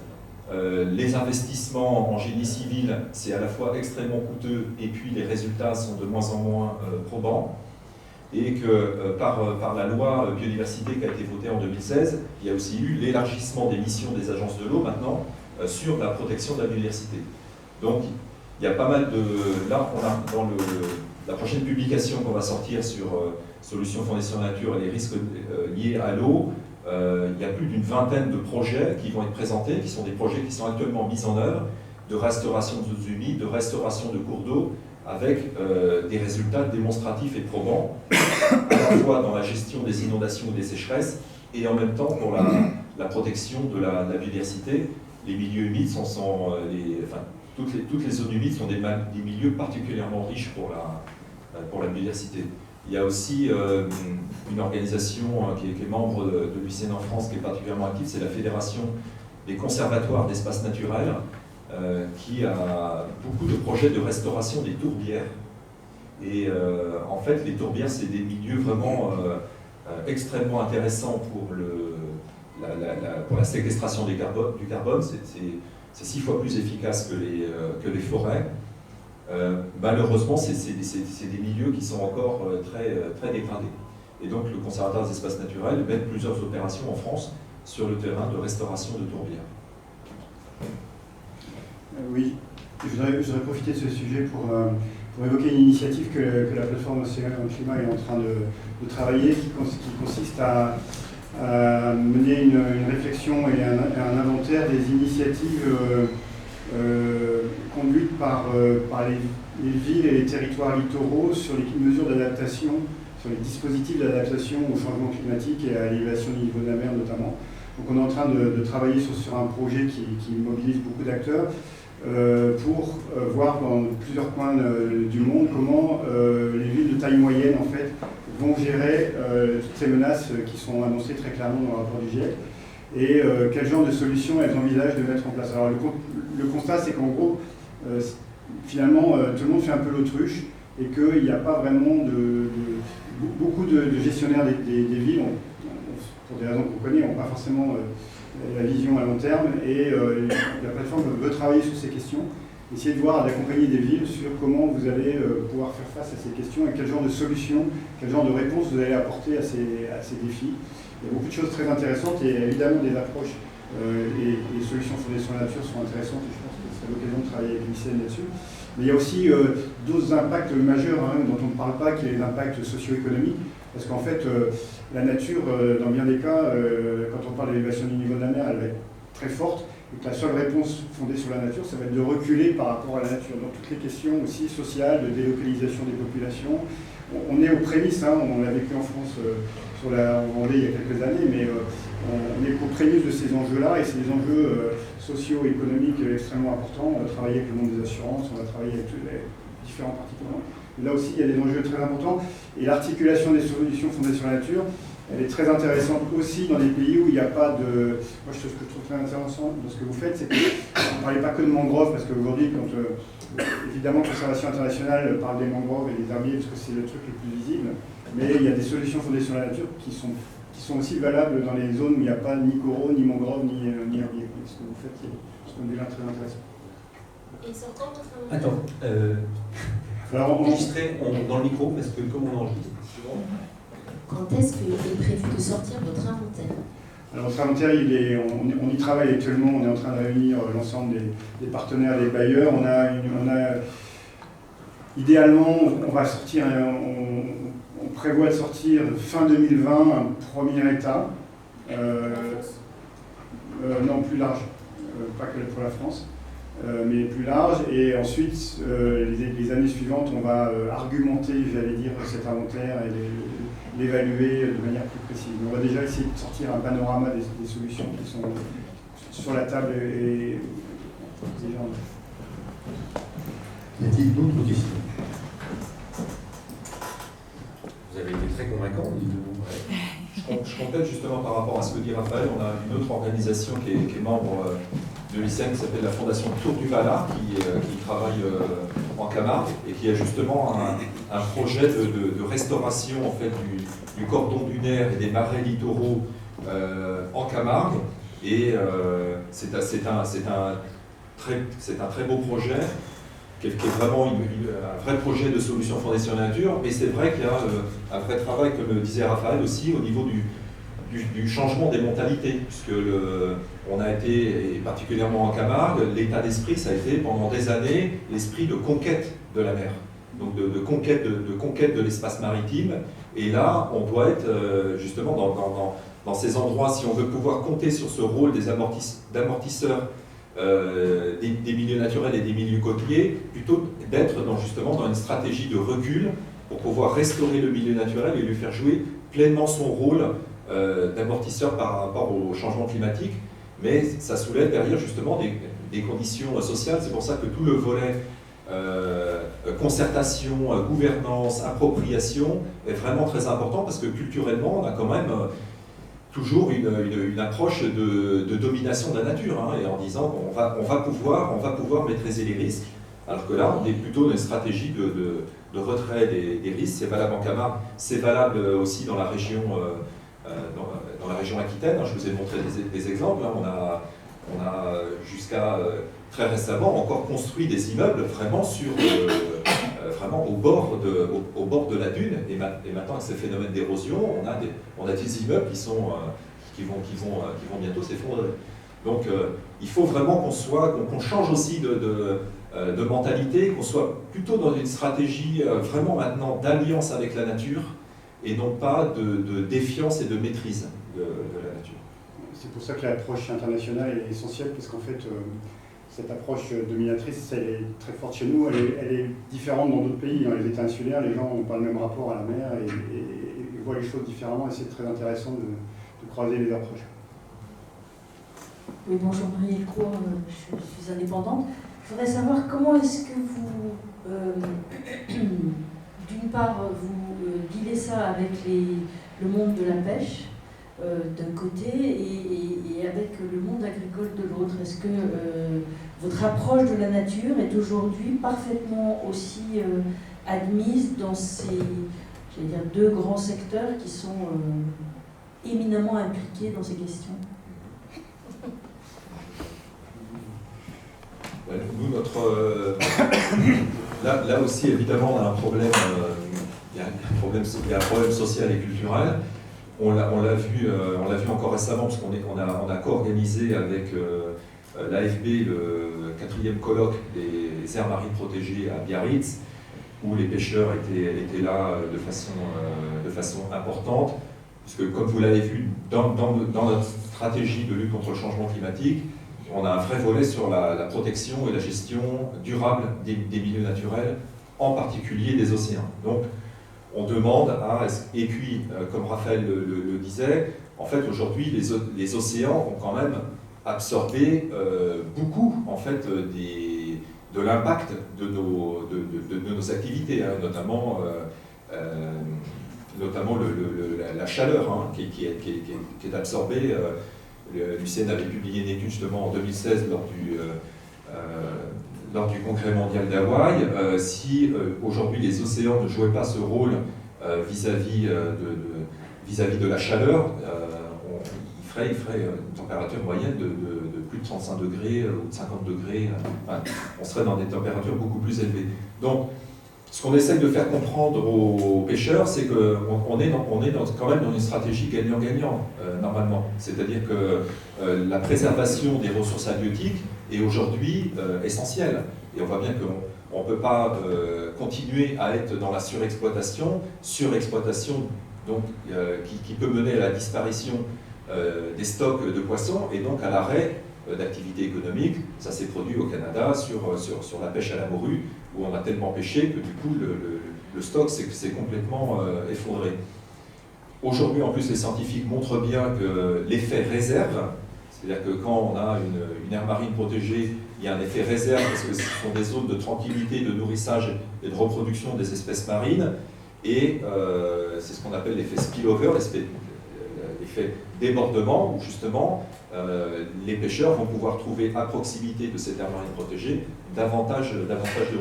les investissements en génie civil, c'est à la fois extrêmement coûteux et puis les résultats sont de moins en moins probants. Et que par la loi biodiversité qui a été votée en 2016, il y a aussi eu l'élargissement des missions des agences de l'eau maintenant sur la protection de la biodiversité. Donc il y a pas mal de... Là, on a dans la prochaine publication qu'on va sortir sur solutions fondées sur la nature et les risques liés à l'eau, il y a plus d'une vingtaine de projets qui vont être présentés, qui sont des projets qui sont actuellement mis en œuvre, de restauration de zones humides, de restauration de cours d'eau, avec des résultats démonstratifs et probants, à la fois dans la gestion des inondations ou des sécheresses, et en même temps pour la protection de la biodiversité. Les milieux humides toutes les zones humides sont des milieux particulièrement riches pour la biodiversité. Il y a aussi une organisation qui est membre de l'UICN en France qui est particulièrement active, c'est la Fédération des conservatoires d'espaces naturels, qui a beaucoup de projets de restauration des tourbières. Et en fait, les tourbières, c'est des milieux vraiment extrêmement intéressants pour la séquestration du carbone. C'est 6 fois plus efficace que les forêts. Malheureusement, c'est des milieux qui sont encore très dégradés. Et donc, le Conservatoire des espaces naturels mène plusieurs opérations en France sur le terrain de restauration de tourbières. Oui, je voudrais profiter de ce sujet pour évoquer une initiative que la plateforme Océan Climat est en train de travailler, qui consiste à mener une réflexion et un inventaire des initiatives conduites par les villes et les territoires littoraux sur les mesures d'adaptation, sur les dispositifs d'adaptation au changement climatique et à l'élévation du niveau de la mer notamment. Donc on est en train de travailler sur un projet qui mobilise beaucoup d'acteurs pour voir dans plusieurs coins du monde comment les villes de taille moyenne en fait vont gérer toutes ces menaces qui sont annoncées très clairement dans le rapport du GIEC et quel genre de solutions elles envisagent de mettre en place. Alors le constat c'est qu'en gros finalement tout le monde fait un peu l'autruche et qu'il n'y a pas vraiment beaucoup de gestionnaires des villes, pour des raisons qu'on connaît, n'ont pas forcément la vision à long terme et la plateforme veut travailler sur ces questions, essayer de voir, d'accompagner des villes sur comment vous allez pouvoir faire face à ces questions et quel genre de solutions, quel genre de réponses vous allez apporter à ces défis. Il y a beaucoup de choses très intéressantes et évidemment des approches et les solutions fondées sur la nature sont intéressantes et je pense que c'est l'occasion de travailler avec l'ICN là-dessus. Mais il y a aussi d'autres impacts majeurs dont on ne parle pas, qui est l'impact socio-économique. Parce qu'en fait, la nature, dans bien des cas, quand on parle d'élévation du niveau de la mer, elle va être très forte. Et que la seule réponse fondée sur la nature, ça va être de reculer par rapport à la nature. Donc toutes les questions aussi sociales, de délocalisation des populations. On est aux prémices, on l'a vécu en France, en Vendée il y a quelques années, mais on est aux prémices de ces enjeux-là, et c'est des enjeux socio-économiques extrêmement importants. On va travailler avec le monde des assurances, on va travailler avec les différents parties prenantes. Là aussi, il y a des enjeux très importants. Et l'articulation des solutions fondées sur la nature, elle est très intéressante aussi dans des pays où il n'y a pas de... Moi, ce que je trouve très intéressant dans ce que vous faites, c'est que vous ne parlez pas que de mangroves, parce qu'aujourd'hui, quand évidemment, Conservation internationale parle des mangroves et des herbiers, parce que c'est le truc le plus visible, mais il y a des solutions fondées sur la nature qui sont aussi valables dans les zones où il n'y a pas ni coraux, ni mangroves, ni herbiers. Ce que vous faites, c'est déjà très intéressant. Et c'est encore votre Attends, alors, enregistrez dans le micro, parce que comme on enregistre, Quand est-ce qu'il est prévu de sortir votre inventaire? Alors, notre inventaire, on y travaille actuellement, on est en train de réunir l'ensemble des partenaires, des bailleurs. Idéalement, on va sortir, on prévoit de sortir fin 2020 un premier état. Non, plus large, pas que pour la France, mais plus large. Et ensuite, les années suivantes, on va argumenter, j'allais dire, cet inventaire et l'évaluer de manière plus précise. Mais on va déjà essayer de sortir un panorama des solutions qui sont sur la table et déjà. Y a-t-il d'autres questions? Vous avez été très convaincant, dites-le. Je complète justement par rapport à ce que dit Raphaël. On a une autre organisation qui est membre de l'ICN qui s'appelle la Fondation Tour du Valar, qui travaille en Camargue et qui a justement un projet de restauration en fait, du cordon dunaire et des marais littoraux en Camargue. Et c'est un très beau projet, qui est vraiment un vrai projet de solution fondée sur la nature. Mais c'est vrai qu'il y a un vrai travail, comme le disait Raphaël aussi, au niveau du changement des mentalités, puisque on a été, et particulièrement en Camargue, l'état d'esprit, ça a été pendant des années l'esprit de conquête de la mer, donc de conquête de l'espace maritime. Et là, on doit être justement dans ces endroits, si on veut pouvoir compter sur ce rôle d'amortisseur des milieux naturels et des milieux côtiers, plutôt d'être justement dans une stratégie de recul pour pouvoir restaurer le milieu naturel et lui faire jouer pleinement son rôle d'amortisseur par rapport au changement climatique. Mais ça soulève derrière justement des conditions sociales. C'est pour ça que tout le volet concertation, gouvernance, appropriation est vraiment très important, parce que culturellement, on a quand même toujours une approche de domination de la nature, et en disant qu'on va pouvoir maîtriser les risques, alors que là, on est plutôt dans une stratégie de retrait des risques. C'est valable en Camargue, c'est valable aussi dans la région Aquitaine. Je vous ai montré des exemples. On a jusqu'à très récemment encore construit des immeubles vraiment vraiment au bord de la dune. Et maintenant, avec ces phénomènes d'érosion, on a des immeubles qui vont bientôt s'effondrer. Donc, il faut vraiment qu'on change aussi de mentalité, qu'on soit plutôt dans une stratégie vraiment maintenant d'alliance avec la nature, et non pas de défiance et de maîtrise de la nature. C'est pour ça que l'approche internationale est essentielle, parce qu'en fait, cette approche dominatrice, elle est très forte chez nous, elle est différente dans d'autres pays. Dans les États insulaires, les gens n'ont pas le même rapport à la mer et voient les choses différemment, et c'est très intéressant de croiser les approches. Oui, bonjour, Marie Elcourt, je suis indépendante. Je voudrais savoir comment est-ce que vous, d'une part, vous dealez ça avec le monde de la pêche, d'un côté, et avec le monde agricole de l'autre. Est-ce que votre approche de la nature est aujourd'hui parfaitement aussi admise dans ces, j'allais dire, deux grands secteurs qui sont éminemment impliqués dans ces questions? Nous, là aussi, évidemment, on a un problème, il y a un problème social et culturel. On l'a vu encore récemment, parce qu'on a co-organisé avec l'AFB le 4e colloque des aires marines protégées à Biarritz, où les pêcheurs étaient là de façon importante, puisque comme vous l'avez vu, dans notre stratégie de lutte contre le changement climatique, on a un vrai volet sur la protection et la gestion durable des milieux naturels, en particulier des océans. Donc, on demande et puis, comme Raphaël le disait, en fait, aujourd'hui, les océans ont quand même absorbé beaucoup, en fait, de l'impact de nos activités, hein, notamment la chaleur, hein, qui est absorbée. L'UICN avait publié une étude justement en 2016 lors du congrès mondial d'Hawaï. Si aujourd'hui les océans ne jouaient pas ce rôle vis-à-vis de la chaleur, il ferait une température moyenne de plus de 35 degrés ou de 50 degrés. Enfin, on serait dans des températures beaucoup plus élevées. Donc, ce qu'on essaye de faire comprendre aux pêcheurs, c'est qu'on est quand même dans une stratégie gagnant-gagnant, normalement. C'est-à-dire que la préservation des ressources halieutiques est aujourd'hui essentielle. Et on voit bien qu'on ne peut pas continuer à être dans la surexploitation donc, qui peut mener à la disparition des stocks de poissons et donc à l'arrêt d'activité économique. Ça s'est produit au Canada sur la pêche à la morue, où on a tellement pêché que du coup le stock s'est complètement effondré. Aujourd'hui, en plus, les scientifiques montrent bien que l'effet réserve, c'est-à-dire que quand on a une aire marine protégée, il y a un effet réserve parce que ce sont des zones de tranquillité, de nourrissage et de reproduction des espèces marines, et c'est ce qu'on appelle l'effet spillover, l'effet débordement, où justement les pêcheurs vont pouvoir trouver à proximité de cette aire marine protégée davantage de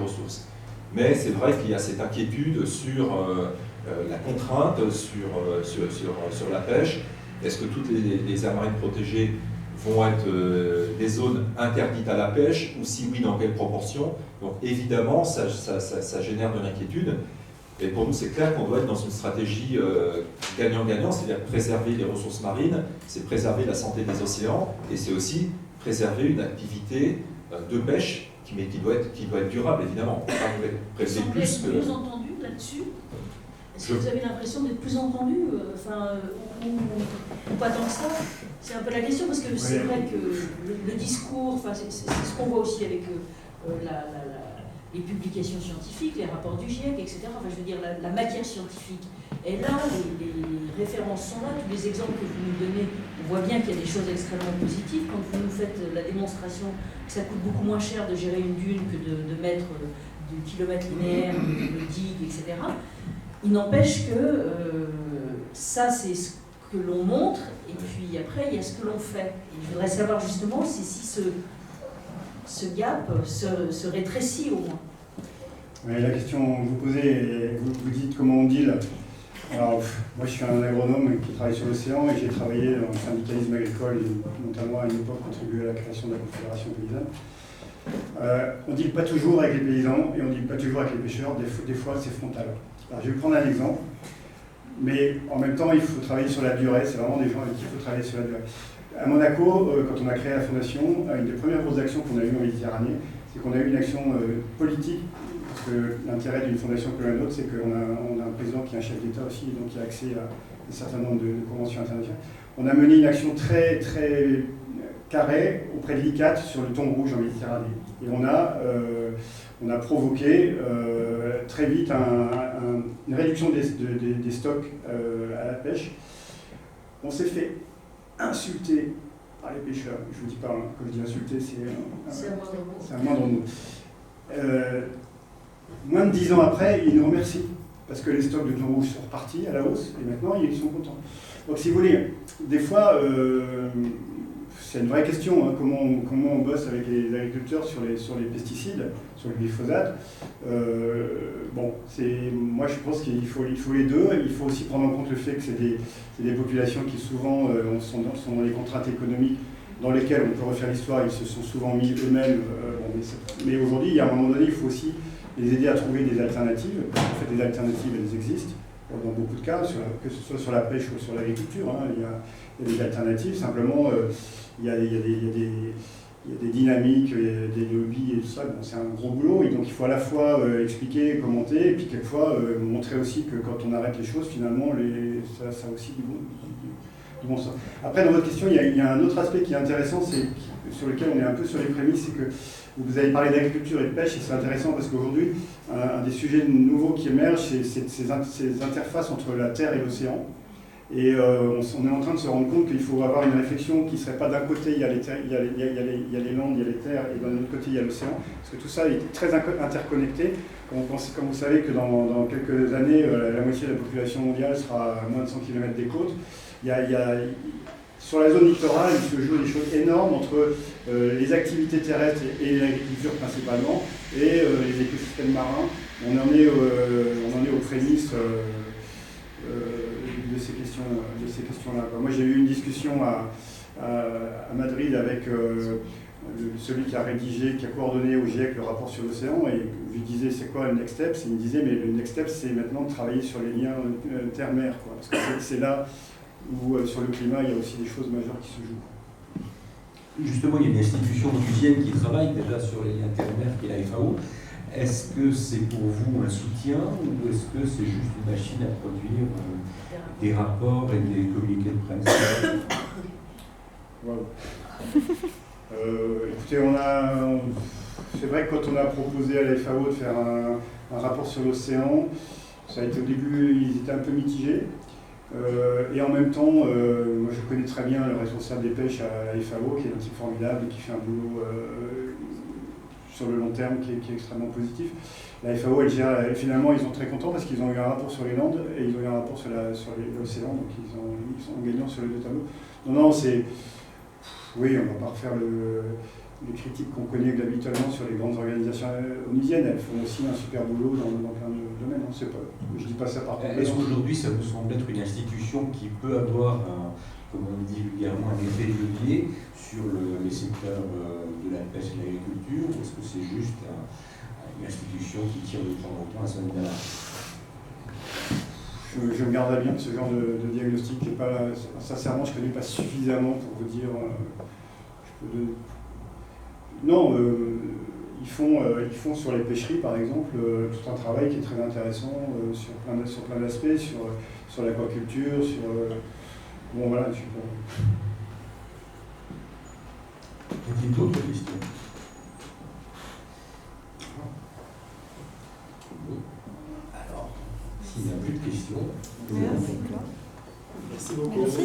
ressources. Mais c'est vrai qu'il y a cette inquiétude sur la contrainte, sur la pêche. Est-ce que toutes les aires marines protégées vont être des zones interdites à la pêche, ou si oui, dans quelle proportion? Donc évidemment, ça génère de l'inquiétude. Et pour nous, c'est clair qu'on doit être dans une stratégie gagnant-gagnant, c'est-à-dire préserver les ressources marines, c'est préserver la santé des océans, et c'est aussi préserver une activité de pêche qui doit être durable, évidemment. On ne peut pas prélever plus que... Plus entendu là-dessus? Est-ce que vous avez l'impression d'être plus entendu, ou pas tant que ça? C'est un peu la question, parce que c'est vrai que le discours, c'est ce qu'on voit aussi avec les publications scientifiques, les rapports du GIEC, etc. Enfin, je veux dire, la matière scientifique est là, les références sont là, tous les exemples que vous nous donnez, on voit bien qu'il y a des choses extrêmement positives. Quand vous nous faites la démonstration que ça coûte beaucoup moins cher de gérer une dune que de mettre du kilomètre linéaire, de digue, etc. Il n'empêche que ça, c'est ce que l'on montre, et puis après, il y a ce que l'on fait. Et je voudrais savoir justement si ce gap se rétrécit au moins. Oui, la question que vous posez, vous dites comment on deal. Alors, moi je suis un agronome qui travaille sur l'océan et j'ai travaillé dans le syndicalisme agricole et notamment à une époque contribué à la création de la Confédération paysanne. On ne deal pas toujours avec les paysans et on ne deal pas toujours avec les pêcheurs, des fois c'est frontal. Alors, je vais prendre un exemple, mais en même temps il faut travailler sur la durée, c'est vraiment des gens avec qui il faut travailler sur la durée. À Monaco, quand on a créé la fondation, une des premières grosses actions qu'on a eues en Méditerranée, c'est qu'on a eu une action politique, parce que l'intérêt d'une fondation que la nôtre, c'est qu'on a un président qui est un chef d'État aussi, donc qui a accès à un certain nombre de conventions internationales. On a mené une action très, très carrée auprès de l'ICCAT sur le thon rouge en Méditerranée. Et on a provoqué très vite une réduction des stocks à la pêche. On s'est fait insulter par les pêcheurs. Je vous dis pas, quand je dis insulter, c'est un moindre mot. Moins de 10 ans après, ils nous remercient parce que les stocks de thon rouge sont repartis à la hausse et maintenant ils sont contents. Donc si vous voulez, des fois, c'est une vraie question, hein, comment on bosse avec les agriculteurs sur les pesticides, sur le glyphosate. Moi je pense qu'il faut les deux. Il faut aussi prendre en compte le fait que c'est des populations qui souvent sont dans des contraintes économiques dans lesquelles on peut refaire l'histoire, ils se sont souvent mis eux-mêmes. Mais aujourd'hui, à un moment donné, il faut aussi les aider à trouver des alternatives. En fait, des alternatives, elles existent. dans beaucoup de cas, que ce soit sur la pêche ou sur l'agriculture. Hein, il y a des alternatives, simplement il y a des dynamiques, des lobbies et tout ça. Bon, c'est un gros boulot, et donc il faut à la fois expliquer, commenter, et puis quelquefois montrer aussi que quand on arrête les choses, finalement, ça a aussi du bon sens. Après, dans votre question, il y a un autre aspect qui est intéressant, sur lequel on est un peu sur les prémices, c'est que vous avez parlé d'agriculture et de pêche, et c'est intéressant parce qu'aujourd'hui, un des sujets nouveaux qui émergent, c'est ces interfaces entre la Terre et l'océan. Et on est en train de se rendre compte qu'il faut avoir une réflexion qui ne serait pas d'un côté, il y a les landes, il y a les terres, et d'un autre côté, il y a l'océan. Parce que tout ça est très interconnecté. Comme vous savez que dans quelques années, la moitié de la population mondiale sera à moins de 100 km des côtes. Sur la zone littorale, il se joue des choses énormes entre les activités terrestres et l'agriculture principalement, et les écosystèmes marins. On en est aux prémices de ces questions-là. Moi, j'ai eu une discussion à Madrid avec celui qui a coordonné au GIEC le rapport sur l'océan, et je lui disais c'est quoi le next step, il me disait mais le next step c'est maintenant de travailler sur les liens terre-mer, parce que c'est là où sur le climat il y a aussi des choses majeures qui se jouent. Justement, il y a une institution onusienne qui travaille déjà sur les liens terre-mer, qui est la FAO. Est-ce que c'est pour vous un soutien, ou est-ce que c'est juste une machine à produire des rapports et des communiqués de presse? Wow. Écoutez, c'est vrai que quand on a proposé à la FAO de faire un rapport sur l'océan, ça a été au début, ils étaient un peu mitigés. Et en même temps, moi je connais très bien le responsable des pêches à la FAO, qui est un type formidable et qui fait un boulot sur le long terme qui est extrêmement positif. La FAO, elle gère, et finalement ils sont très contents parce qu'ils ont eu un rapport sur les Landes et ils ont eu un rapport sur l'océan, donc ils sont gagnants sur les deux tableaux. Non, oui, on ne va pas refaire les critiques qu'on connaît habituellement sur les grandes organisations onusiennes. Elles font aussi un super boulot dans plein de domaines. Je ne dis pas ça par contre. Est-ce qu'aujourd'hui ça vous semble être une institution qui peut avoir, comme on dit vulgairement, un effet de levier sur les secteurs de la pêche et de l'agriculture, ou est-ce que c'est juste une institution qui tire de temps en temps à son alarme? Je me garde à bien ce genre de diagnostic. Sincèrement, je ne connais pas suffisamment pour vous dire. Non, ils font sur les pêcheries, par exemple, tout un travail qui est très intéressant sur plein d'aspects, sur l'aquaculture, bon voilà, je sais pas. Y a-t-il d'autres questions? Alors, s'il n'y a plus de questions, Merci. Merci beaucoup. Merci.